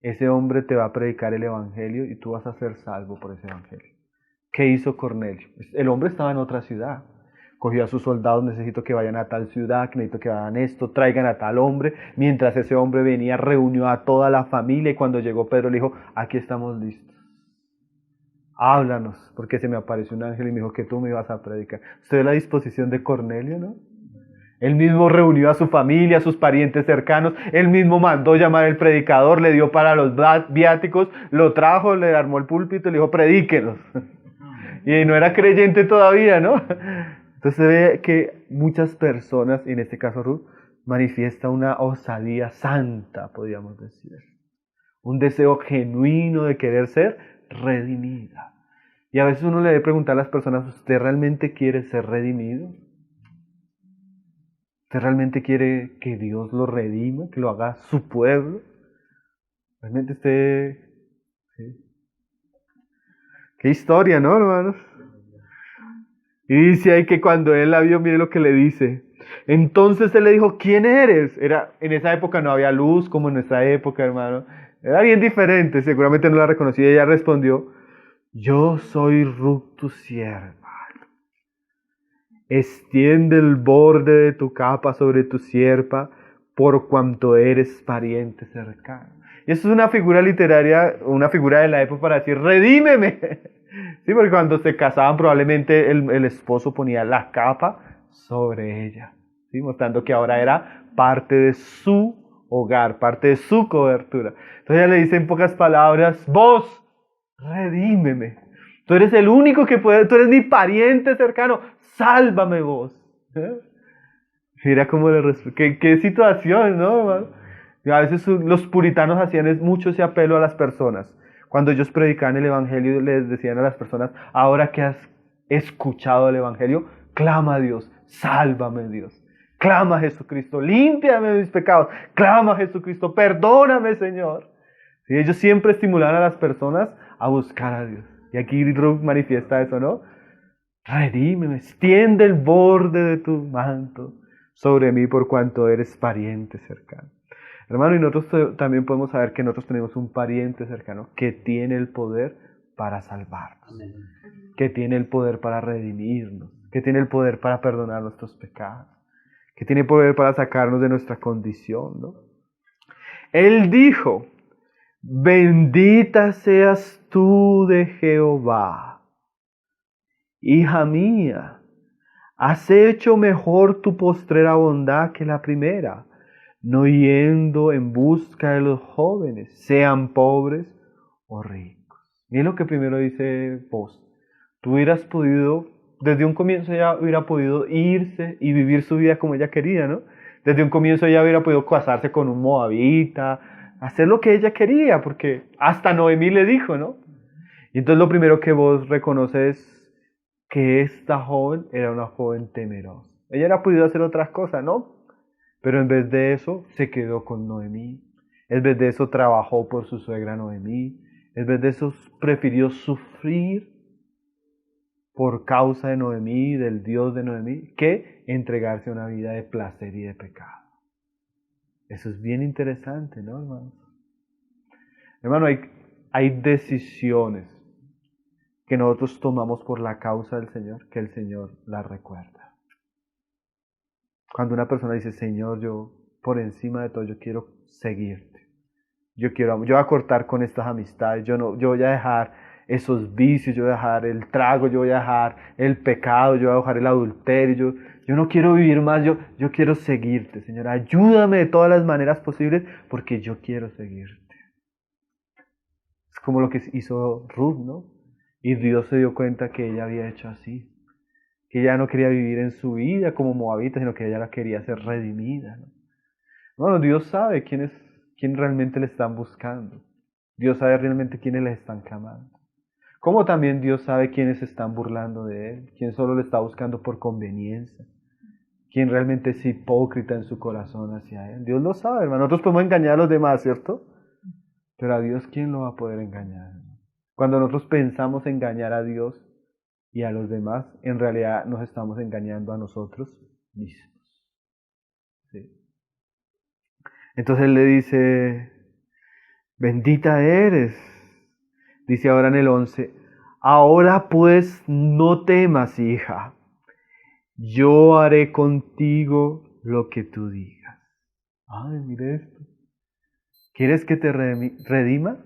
ese hombre te va a predicar el evangelio y tú vas a ser salvo por ese evangelio. ¿Qué hizo Cornelio? El hombre estaba en otra ciudad. Cogió a sus soldados, necesito que vayan a tal ciudad, que necesito que hagan esto, traigan a tal hombre. Mientras ese hombre venía, reunió a toda la familia y cuando llegó Pedro le dijo, aquí estamos listos. Háblanos, porque se me apareció un ángel y me dijo que tú me ibas a predicar. Usted ve la disposición de Cornelio, ¿no? Él mismo reunió a su familia, a sus parientes cercanos, él mismo mandó llamar al predicador, le dio para los viáticos, lo trajo, le armó el púlpito y le dijo, predíquenos. Y no era creyente todavía, ¿no? Entonces se ve que muchas personas, y en este caso Ruth, manifiesta una osadía santa, podríamos decir. Un deseo genuino de querer ser redimida. Y a veces uno le debe preguntar a las personas, ¿usted realmente quiere ser redimido? ¿Usted realmente quiere que Dios lo redima, que lo haga su pueblo? ¿Realmente usted... ¿Sí? Qué historia, ¿no, hermanos? Y dice ahí que cuando él la vio, mire lo que le dice. Entonces él le dijo, ¿quién eres? En esa época no había luz como en nuestra época, hermano. Era bien diferente, seguramente no la reconocía. Ella respondió, yo soy Ruth tu sierva. Extiende el borde de tu capa sobre tu sierva, por cuanto eres pariente cercano. Y eso es una figura literaria, una figura de la época para decir, redímeme. Sí, porque cuando se casaban probablemente el esposo ponía la capa sobre ella, ¿sí? Mostrando que ahora era parte de su hogar, parte de su cobertura. Entonces ella le dice en pocas palabras, vos, redímeme. Tú eres el único que puede, tú eres mi pariente cercano, sálvame vos. ¿Eh? Mira cómo qué situación, ¿no, hermano? Y a veces los puritanos hacían mucho ese apelo a las personas. Cuando ellos predicaban el evangelio, les decían a las personas, ahora que has escuchado el evangelio, clama a Dios, sálvame Dios. Clama a Jesucristo, límpiame mis pecados. Clama a Jesucristo, perdóname, Señor. Y ellos siempre estimulaban a las personas a buscar a Dios. Y aquí Ruth manifiesta eso, ¿no? Redímeme, extiende el borde de tu manto sobre mí por cuanto eres pariente cercano. Hermano, y nosotros también podemos saber que nosotros tenemos un pariente cercano que tiene el poder para salvarnos, amén, que tiene el poder para redimirnos, que tiene el poder para perdonar nuestros pecados, que tiene poder para sacarnos de nuestra condición, ¿no? Él dijo, bendita seas tú de Jehová, hija mía, has hecho mejor tu postrera bondad que la primera, no yendo en busca de los jóvenes, sean pobres o ricos. Y es lo que primero dice vos. Tú hubieras podido, desde un comienzo ella hubiera podido irse y vivir su vida como ella quería, ¿no? Desde un comienzo ella hubiera podido casarse con un moabita, hacer lo que ella quería, porque hasta Noemí le dijo, ¿no? Y entonces lo primero que vos reconoces es que esta joven era una joven temerosa. Ella hubiera podido hacer otras cosas, ¿no? Pero en vez de eso, se quedó con Noemí. En vez de eso, trabajó por su suegra Noemí. En vez de eso, prefirió sufrir por causa de Noemí, del Dios de Noemí, que entregarse a una vida de placer y de pecado. Eso es bien interesante, ¿no, hermano? Hermano, hay decisiones que nosotros tomamos por la causa del Señor, que el Señor las recuerda. Cuando una persona dice, Señor, yo por encima de todo, yo quiero seguirte. yo voy a cortar con estas amistades, yo voy a dejar esos vicios, yo voy a dejar el trago, yo voy a dejar el pecado, yo voy a dejar el adulterio, yo no quiero vivir más, yo quiero seguirte, Señor. Ayúdame de todas las maneras posibles porque yo quiero seguirte. Es como lo que hizo Ruth, ¿no? Y Dios se dio cuenta que ella había hecho así. Que ella no quería vivir en su vida como moabita, sino que ella la quería ser redimida, ¿no? Bueno, Dios sabe quién realmente le están buscando. Dios sabe realmente quiénes le están clamando. Como también Dios sabe quiénes se están burlando de Él, quién solo le está buscando por conveniencia, quién realmente es hipócrita en su corazón hacia Él. Dios lo sabe, hermano. Nosotros podemos engañar a los demás, ¿cierto? Pero a Dios, ¿quién lo va a poder engañar? Cuando nosotros pensamos engañar a Dios y a los demás, en realidad nos estamos engañando a nosotros mismos. ¿Sí? Entonces Él le dice, bendita eres. Dice ahora en el 11, ahora pues no temas, hija, yo haré contigo lo que tú digas. Ay, mire esto. ¿Quieres que te redima?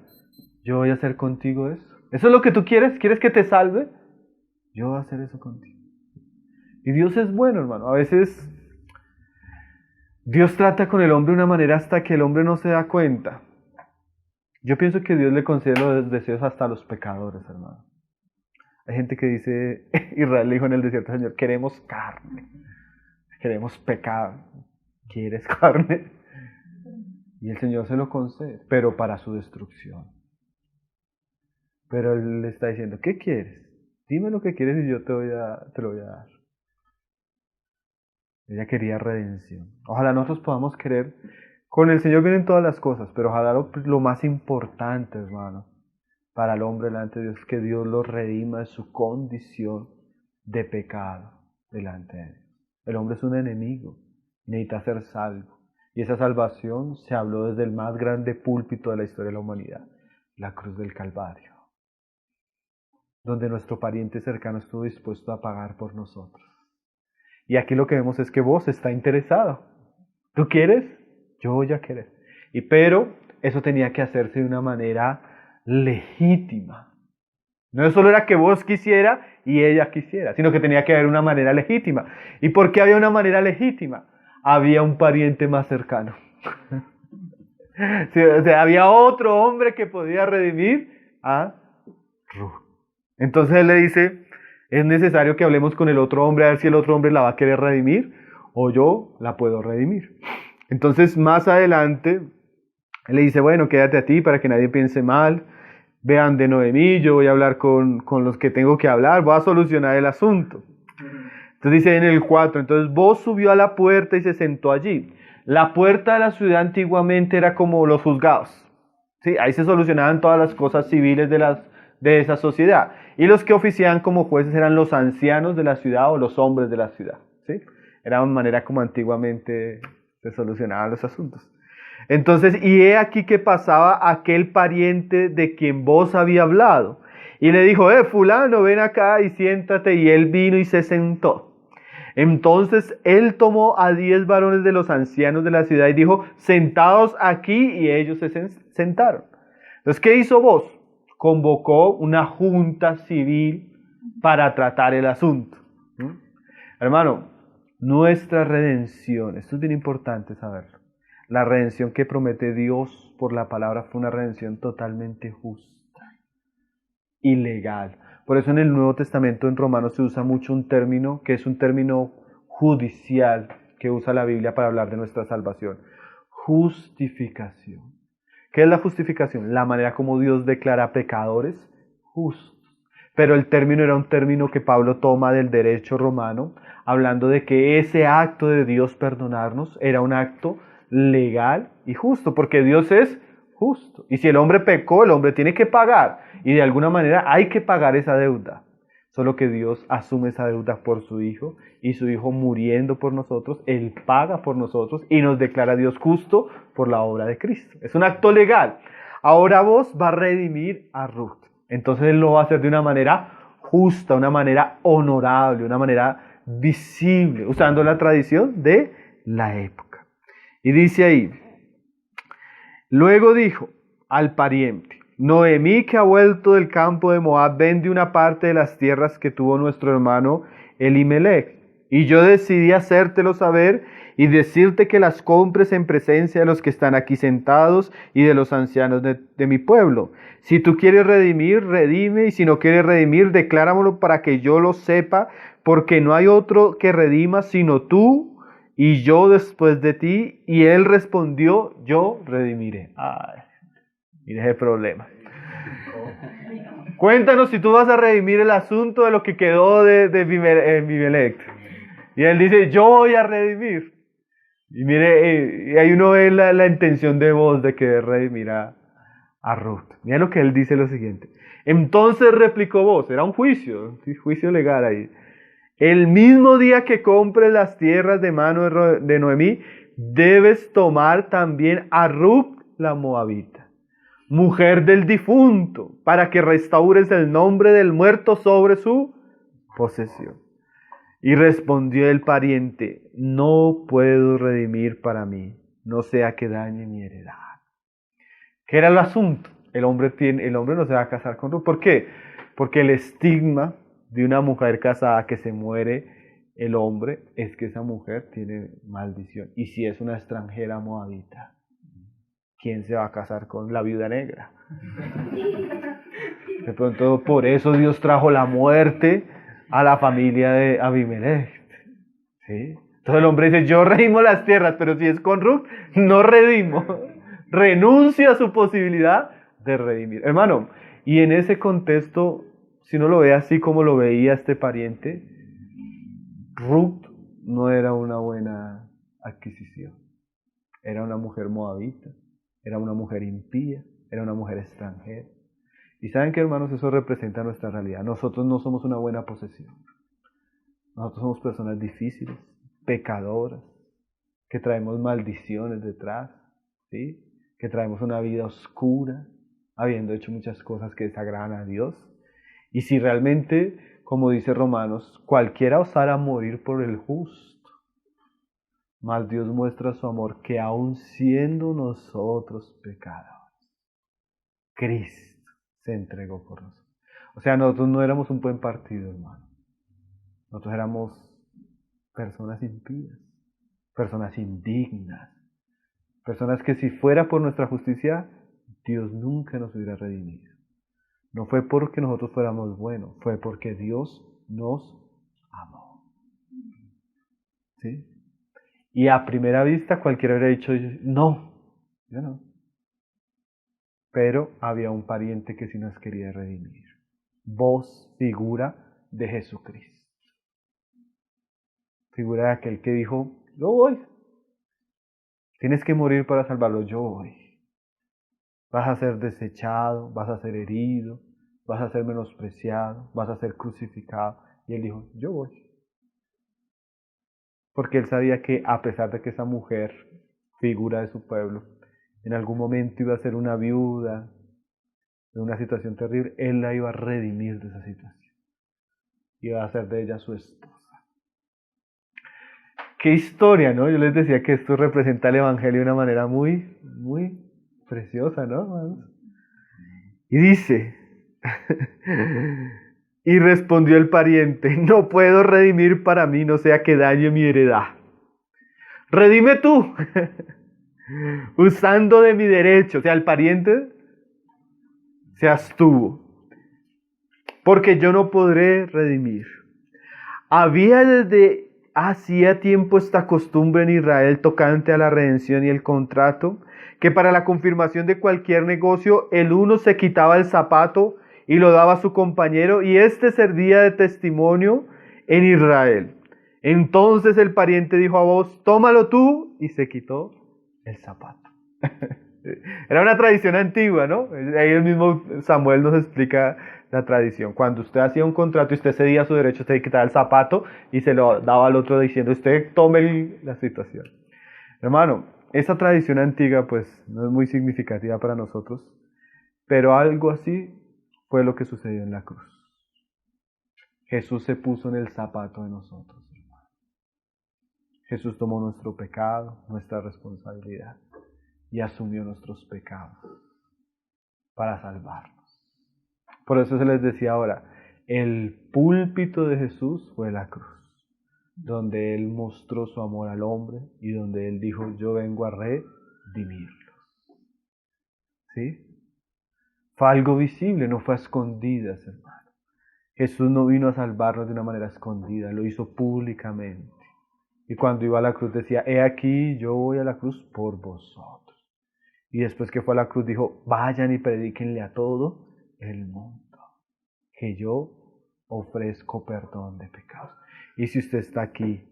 Yo voy a hacer contigo eso. ¿Eso es lo que tú quieres? ¿Quieres que te salve? Yo voy a hacer eso contigo. Y Dios es bueno, hermano. A veces Dios trata con el hombre de una manera hasta que el hombre no se da cuenta. Yo pienso que Dios le concede los deseos hasta a los pecadores, hermano. Hay gente que dice, Israel le dijo en el desierto, Señor, queremos carne, queremos pecado. ¿Quieres carne? Y el Señor se lo concede, pero para su destrucción. Pero Él le está diciendo, ¿qué quieres? Dime lo que quieres y yo te lo voy a dar. Ella quería redención. Ojalá nosotros podamos querer. Con el Señor vienen todas las cosas, pero ojalá lo más importante, hermano, para el hombre delante de Dios, es que Dios lo redima de su condición de pecado delante de Dios. El hombre es un enemigo, necesita ser salvo. Y esa salvación se habló desde el más grande púlpito de la historia de la humanidad, la cruz del Calvario, donde nuestro pariente cercano estuvo dispuesto a pagar por nosotros. Y aquí lo que vemos es que vos está interesado. ¿Tú quieres? Yo voy a querer. Pero eso tenía que hacerse de una manera legítima. No solo era que vos quisiera y ella quisiera, sino que tenía que haber una manera legítima. ¿Y por qué había una manera legítima? Había un pariente más cercano. Sí, o sea, había otro hombre que podía redimir a Ruth. Entonces él le dice, es necesario que hablemos con el otro hombre a ver si el otro hombre la va a querer redimir o yo la puedo redimir. Entonces más adelante él le dice, bueno, quédate a ti para que nadie piense mal, vean de Noemí, yo voy a hablar con los que tengo que hablar, voy a solucionar el asunto. Entonces dice en el 4, entonces Booz subió a la puerta y se sentó allí. La puerta de la ciudad antiguamente era como los juzgados. ¿Sí? Ahí se solucionaban todas las cosas civiles de esa sociedad. Y los que oficiaban como jueces eran los ancianos de la ciudad o los hombres de la ciudad. ¿Sí? Era una manera como antiguamente se solucionaban los asuntos. Entonces, y he aquí que pasaba aquel pariente de quien Booz había hablado. Y le dijo, fulano, ven acá y siéntate. Y él vino y se sentó. Entonces él tomó a 10 varones de los ancianos de la ciudad y dijo, sentados aquí, y ellos se sentaron. Entonces, ¿qué hizo Booz? Convocó una junta civil para tratar el asunto. Hermano, nuestra redención, esto es bien importante saberlo, la redención que promete Dios por la palabra fue una redención totalmente justa y legal. Por eso en el Nuevo Testamento, en Romanos, se usa mucho un término que es un término judicial que usa la Biblia para hablar de nuestra salvación. Justificación. ¿Qué es la justificación? La manera como Dios declara pecadores justos. Pero el término era un término que Pablo toma del derecho romano, hablando de que ese acto de Dios perdonarnos era un acto legal y justo, porque Dios es justo. Y si el hombre pecó, el hombre tiene que pagar. Y de alguna manera hay que pagar esa deuda. Solo que Dios asume esa deuda por su Hijo. Y su Hijo muriendo por nosotros, Él paga por nosotros y nos declara a Dios justo por la obra de Cristo. Es un acto legal. Ahora Booz va a redimir a Ruth. Entonces Él lo va a hacer de una manera justa, una manera honorable, una manera visible, usando la tradición de la época. Y dice ahí, luego dijo, al pariente. Noemí, que ha vuelto del campo de Moab, vende una parte de las tierras que tuvo nuestro hermano Elimelech. Y yo decidí hacértelo saber y decirte que las compres en presencia de los que están aquí sentados y de los ancianos de mi pueblo. Si tú quieres redimir, redime, y si no quieres redimir, decláramelo para que yo lo sepa, porque no hay otro que redima sino tú y yo después de ti. Y él respondió, yo redimiré. Ay, mire ese problema. Cuéntanos si tú vas a redimir el asunto de lo que quedó de Abimelech. Y él dice, yo voy a redimir. Y mire, y ahí uno ve la intención de voz de que redimir a Ruth. Mira lo que él dice lo siguiente. Entonces replicó vos, era un juicio legal ahí. El mismo día que compres las tierras de mano de Noemí, debes tomar también a Ruth la moabita, mujer del difunto, para que restaures el nombre del muerto sobre su posesión. Y respondió el pariente, no puedo redimir para mí, no sea que dañe mi heredad. ¿Qué era el asunto? El hombre no se va a casar con Ruth. ¿Por qué? Porque el estigma de una mujer casada que se muere el hombre es que esa mujer tiene maldición. Y si es una extranjera moabita, ¿quién se va a casar con la viuda negra? De pronto, por eso Dios trajo la muerte a la familia de Abimelech. ¿Sí? Entonces el hombre dice, yo redimo las tierras, pero si es con Ruth, no redimo. Renuncia a su posibilidad de redimir. Hermano, y en ese contexto, si uno lo ve así como lo veía este pariente, Ruth no era una buena adquisición. Era una mujer moabita, era una mujer impía, era una mujer extranjera. Y saben que, hermanos, eso representa nuestra realidad. Nosotros no somos una buena posesión. Nosotros somos personas difíciles, pecadoras, que traemos maldiciones detrás, ¿sí? Que traemos una vida oscura, habiendo hecho muchas cosas que desagradan a Dios. Y si realmente, como dice Romanos, cualquiera osara morir por el justo, mas Dios muestra su amor que aun siendo nosotros pecadores, Cristo se entregó por nosotros. O sea, nosotros no éramos un buen partido, hermano. Nosotros éramos personas impías, personas indignas, personas que si fuera por nuestra justicia, Dios nunca nos hubiera redimido. No fue porque nosotros fuéramos buenos, fue porque Dios nos amó. ¿Sí? Y a primera vista cualquiera hubiera dicho, no, yo no. Pero había un pariente que sí nos quería redimir. Voz, figura de Jesucristo. Figura de aquel que dijo, yo voy. Tienes que morir para salvarlo, yo voy. Vas a ser desechado, vas a ser herido, vas a ser menospreciado, vas a ser crucificado. Y él dijo, yo voy. Porque él sabía que a pesar de que esa mujer, figura de su pueblo, en algún momento iba a ser una viuda, en una situación terrible, él la iba a redimir de esa situación. Iba a hacer de ella su esposa. Qué historia, ¿no? Yo les decía que esto representa el Evangelio de una manera muy, muy preciosa, ¿no? Y dice, y respondió el pariente, no puedo redimir para mí, no sea que dañe mi heredad. Redime tú, usando de mi derecho. O sea, el pariente se abstuvo, porque yo no podré redimir. Había desde hacía tiempo esta costumbre en Israel tocante a la redención y el contrato, que para la confirmación de cualquier negocio el uno se quitaba el zapato y lo daba a su compañero, y éste servía de testimonio en Israel. Entonces el pariente dijo a vos, tómalo tú, y se quitó el zapato. Era una tradición antigua, ¿no? Ahí el mismo Samuel nos explica la tradición. Cuando usted hacía un contrato y usted cedía su derecho, usted quitaba el zapato y se lo daba al otro diciendo, usted tome la situación. Hermano, esa tradición antigua pues no es muy significativa para nosotros, pero algo así fue lo que sucedió en la cruz. Jesús se puso en el zapato de nosotros, hermano. Jesús tomó nuestro pecado, nuestra responsabilidad, y asumió nuestros pecados. para salvarnos. Por eso se les decía ahora, el púlpito de Jesús fue la cruz, donde Él mostró su amor al hombre y donde Él dijo, yo vengo a redimirlos. ¿Sí? Fue algo visible, no fue a escondidas, hermano. Jesús no vino a salvarnos de una manera escondida, lo hizo públicamente. Y cuando iba a la cruz decía, he aquí, yo voy a la cruz por vosotros. Y después que fue a la cruz dijo, vayan y predíquenle a todo el mundo, que yo ofrezco perdón de pecados. Y si usted está aquí,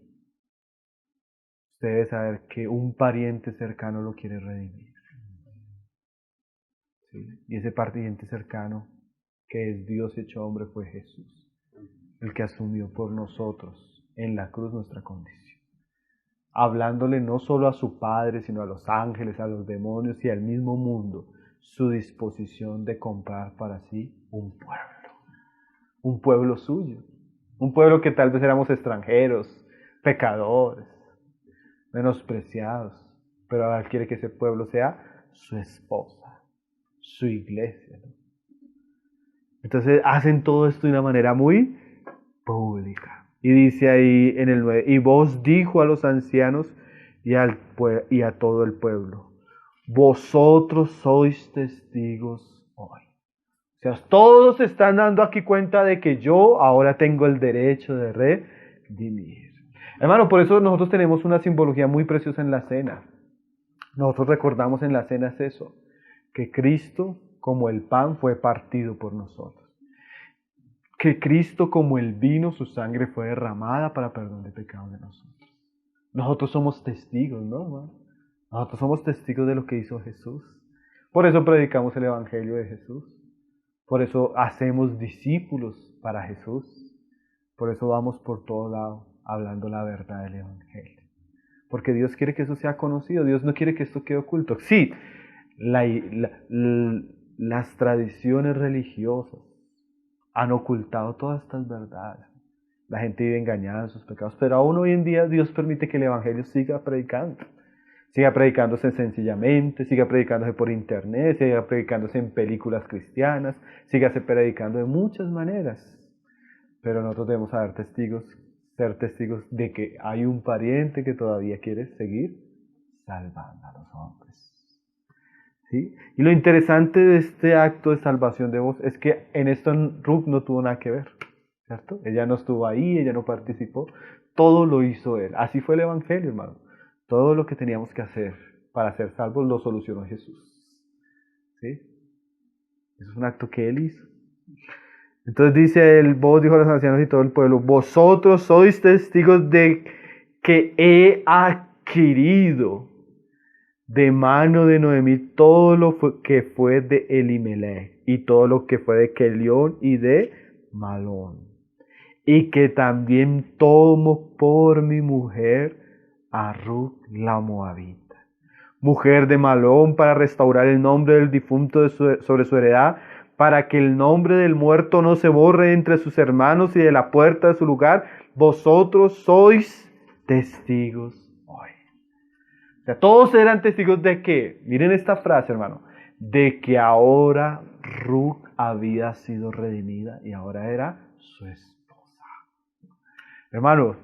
usted debe saber que un pariente cercano lo quiere redimir. ¿Sí? Y ese pariente cercano, que es Dios hecho hombre, fue Jesús, el que asumió por nosotros en la cruz nuestra condición, hablándole no solo a su Padre, sino a los ángeles, a los demonios y al mismo mundo, su disposición de comprar para sí un pueblo suyo, un pueblo que tal vez éramos extranjeros, pecadores, menospreciados, pero ahora quiere que ese pueblo sea su esposa, su iglesia, ¿no? Entonces hacen todo esto de una manera muy pública. Y dice ahí en el 9, y vos dijo a los ancianos y a todo el pueblo, vosotros sois testigos hoy. O sea, todos están dando aquí cuenta de que yo ahora tengo el derecho de redimir. Hermano, por eso nosotros tenemos una simbología muy preciosa en la cena. Nosotros recordamos en la cena es eso, que Cristo como el pan fue partido por nosotros. Que Cristo como el vino, su sangre fue derramada para perdón de pecados de nosotros. Nosotros somos testigos, ¿no, hermano? Nosotros somos testigos de lo que hizo Jesús. Por eso predicamos el Evangelio de Jesús. Por eso hacemos discípulos para Jesús. Por eso vamos por todo lado hablando la verdad del Evangelio. Porque Dios quiere que eso sea conocido. Dios no quiere que esto quede oculto. Sí, las tradiciones religiosas han ocultado todas estas verdades. La gente vive engañada en sus pecados, pero aún hoy en día Dios permite que el Evangelio siga predicando. Siga predicándose sencillamente, siga predicándose por internet, siga predicándose en películas cristianas, siga predicando de muchas maneras. Pero nosotros debemos ser testigos de que hay un pariente que todavía quiere seguir salvando a los hombres. ¿Sí? Y lo interesante de este acto de salvación de vos es que en esto Ruth no tuvo nada que ver, ¿cierto? Ella no estuvo ahí, ella no participó, todo lo hizo Él. Así fue el Evangelio, hermano. Todo lo que teníamos que hacer para ser salvos lo solucionó Jesús. ¿Sí? Eso es un acto que Él hizo. Entonces dice él, vos, dijo a los ancianos y todo el pueblo, vosotros sois testigos de que he adquirido de mano de Noemí todo lo que fue de Elimelech y todo lo que fue de Kelión y de Malón, y que también tomo por mi mujer a Ruth la Moabita, mujer de Malón, para restaurar el nombre del difunto sobre su heredad, para que el nombre del muerto no se borre entre sus hermanos y de la puerta de su lugar. Vosotros sois testigos hoy. O sea, todos eran testigos de que, miren esta frase, hermano, de que ahora Ruth había sido redimida y ahora era su esposa. Hermanos,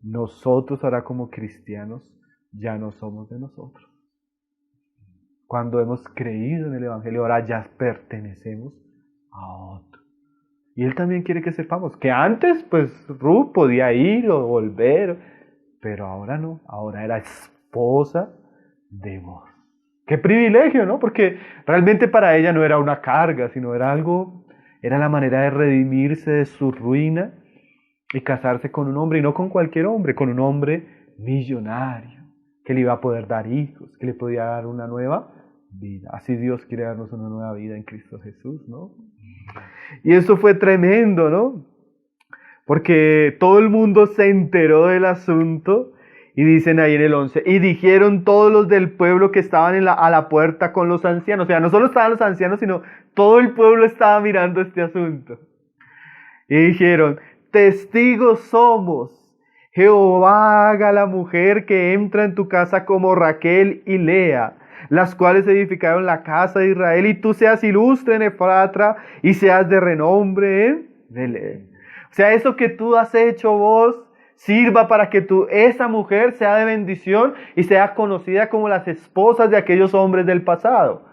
nosotros ahora como cristianos ya no somos de nosotros. Cuando hemos creído en el Evangelio, ahora ya pertenecemos a otro. Y Él también quiere que sepamos que antes, pues, Ruth podía ir o volver, pero ahora no, ahora era esposa de vos. Qué privilegio, ¿no? Porque realmente para ella no era una carga, sino era algo, era la manera de redimirse de su ruina y casarse con un hombre, y no con cualquier hombre, con un hombre millonario, que le iba a poder dar hijos, que le podía dar una nueva vida. Así Dios quiere darnos una nueva vida en Cristo Jesús, ¿no? Y eso fue tremendo, ¿no? Porque todo el mundo se enteró del asunto y dicen ahí en el 11, y dijeron todos los del pueblo que estaban a la puerta con los ancianos. O sea, no solo estaban los ancianos, sino todo el pueblo estaba mirando este asunto. Y dijeron, testigos somos. Jehová haga a la mujer que entra en tu casa como Raquel y Lea, las cuales edificaron la casa de Israel, y tú seas ilustre en Efrata y seas de renombre en Belén. O sea, eso que tú has hecho vos sirva para que esa mujer sea de bendición y sea conocida como las esposas de aquellos hombres del pasado.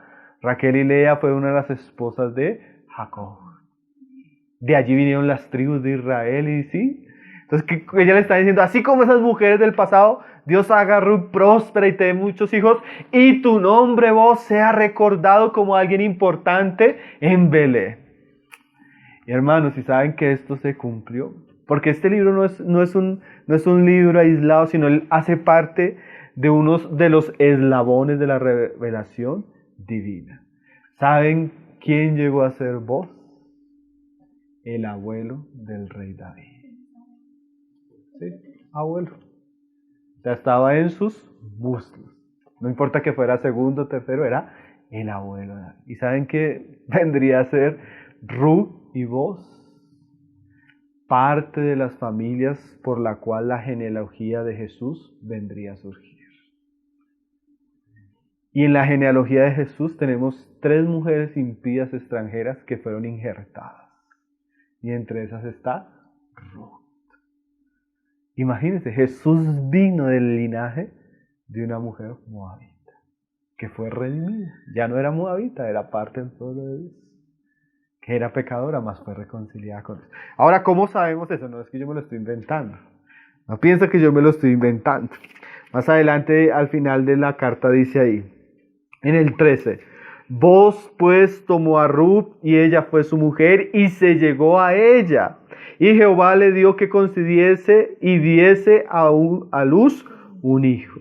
Raquel y Lea fue una de las esposas de Jacob. De allí vinieron las tribus de Israel y sí. Entonces ella le está diciendo, así como esas mujeres del pasado, Dios haga a Ruth próspera y te dé muchos hijos, y tu nombre vos sea recordado como alguien importante en Belén. Y hermanos, si saben que esto se cumplió, porque este libro no es un libro aislado, sino él hace parte de unos de los eslabones de la revelación divina. ¿Saben quién llegó a ser vos? El abuelo del rey David. ¿Sí? Abuelo. O sea, estaba en sus muslos. No importa que fuera segundo o tercero, era el abuelo de David. ¿Y saben qué vendría a ser Ruth y vos? Parte de las familias por la cual la genealogía de Jesús vendría a surgir. Y en la genealogía de Jesús tenemos 3 mujeres impías extranjeras que fueron injertadas. Y entre esas está Ruth. Imagínense, Jesús vino del linaje de una mujer moabita, que fue redimida. Ya no era moabita, era parte del pueblo de Dios. Que era pecadora, mas fue reconciliada con Dios. Ahora, ¿cómo sabemos eso? No es que yo me lo estoy inventando. No pienso que yo me lo estoy inventando. Más adelante, al final de la carta, dice ahí, en el 13, vos pues tomó a Ruth y ella fue su mujer y se llegó a ella. Y Jehová le dio que concibiese y diese a luz un hijo.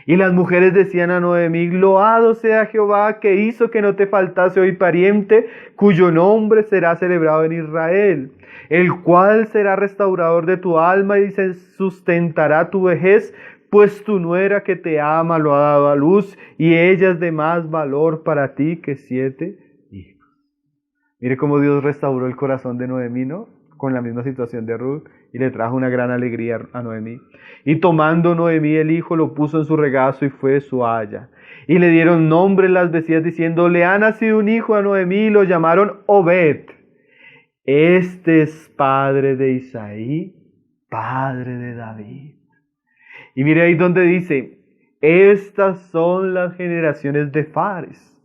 Y las mujeres decían a Noemí, loado sea Jehová que hizo que no te faltase hoy pariente, cuyo nombre será celebrado en Israel, el cual será restaurador de tu alma y se sustentará tu vejez, pues tu nuera que te ama lo ha dado a luz y ella es de más valor para ti que 7 hijos. Mire cómo Dios restauró el corazón de Noemí, ¿no? Con la misma situación de Ruth, y le trajo una gran alegría a Noemí. Y tomando Noemí el hijo, lo puso en su regazo y fue su haya. Y le dieron nombre las vecinas diciendo, le ha nacido un hijo a Noemí, y lo llamaron Obed. Este es padre de Isaí, padre de David. Y mire ahí donde dice, estas son las generaciones de Fares.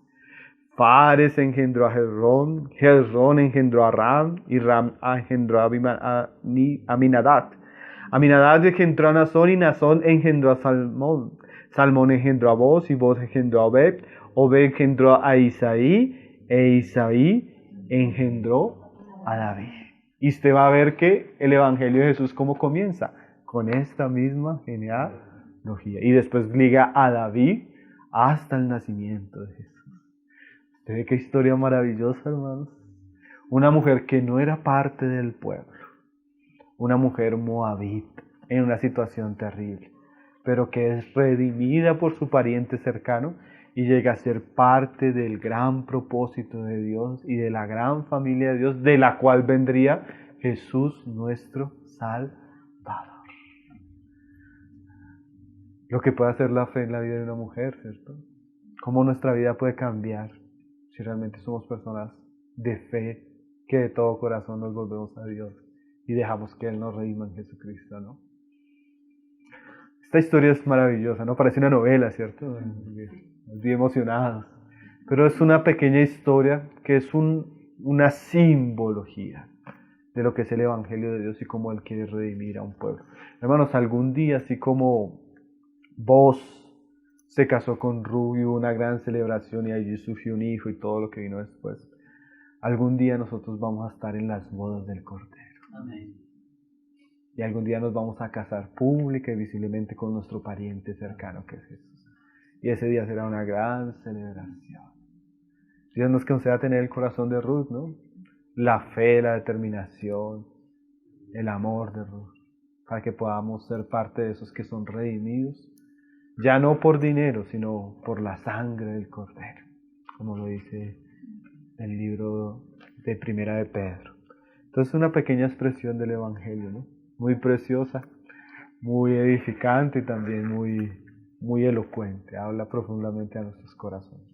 Fares engendró a Hezrón, Hezrón engendró a Ram, y Ram engendró a Aminadab. Aminadab engendró a Nazón, y Nazón engendró a Salmón. Salmón engendró a Boz, y Boz engendró a Obed. Obed engendró a Isaí, e Isaí engendró a David. Y usted va a ver que el Evangelio de Jesús, ¿cómo comienza? Con esta misma genealogía. Y después liga a David hasta el nacimiento de Jesús. ¿Usted ve qué historia maravillosa, hermanos? Una mujer que no era parte del pueblo. Una mujer moabita en una situación terrible. Pero que es redimida por su pariente cercano y llega a ser parte del gran propósito de Dios y de la gran familia de Dios, de la cual vendría Jesús nuestro Salvador. Lo que puede hacer la fe en la vida de una mujer, ¿cierto? Cómo nuestra vida puede cambiar si realmente somos personas de fe, que de todo corazón nos volvemos a Dios y dejamos que Él nos redima en Jesucristo, ¿no? Esta historia es maravillosa, ¿no? Parece una novela, ¿cierto? Nos vi emocionados. Pero es una pequeña historia que es una simbología de lo que es el Evangelio de Dios y cómo Él quiere redimir a un pueblo. Hermanos, algún día, así como Boz se casó con Ruth y hubo una gran celebración y allí surgió un hijo y todo lo que vino después, algún día nosotros vamos a estar en las bodas del Cordero. Amén. Y algún día nos vamos a casar pública y visiblemente con nuestro pariente cercano que es Jesús. Y ese día será una gran celebración. Dios nos conceda tener el corazón de Ruth, ¿no? La fe, la determinación, el amor de Ruth, para que podamos ser parte de esos que son redimidos, ya no por dinero, sino por la sangre del Cordero, como lo dice el libro de Primera de Pedro. Entonces, una pequeña expresión del Evangelio, ¿no? Muy preciosa, muy edificante y también muy muy elocuente, habla profundamente a nuestros corazones.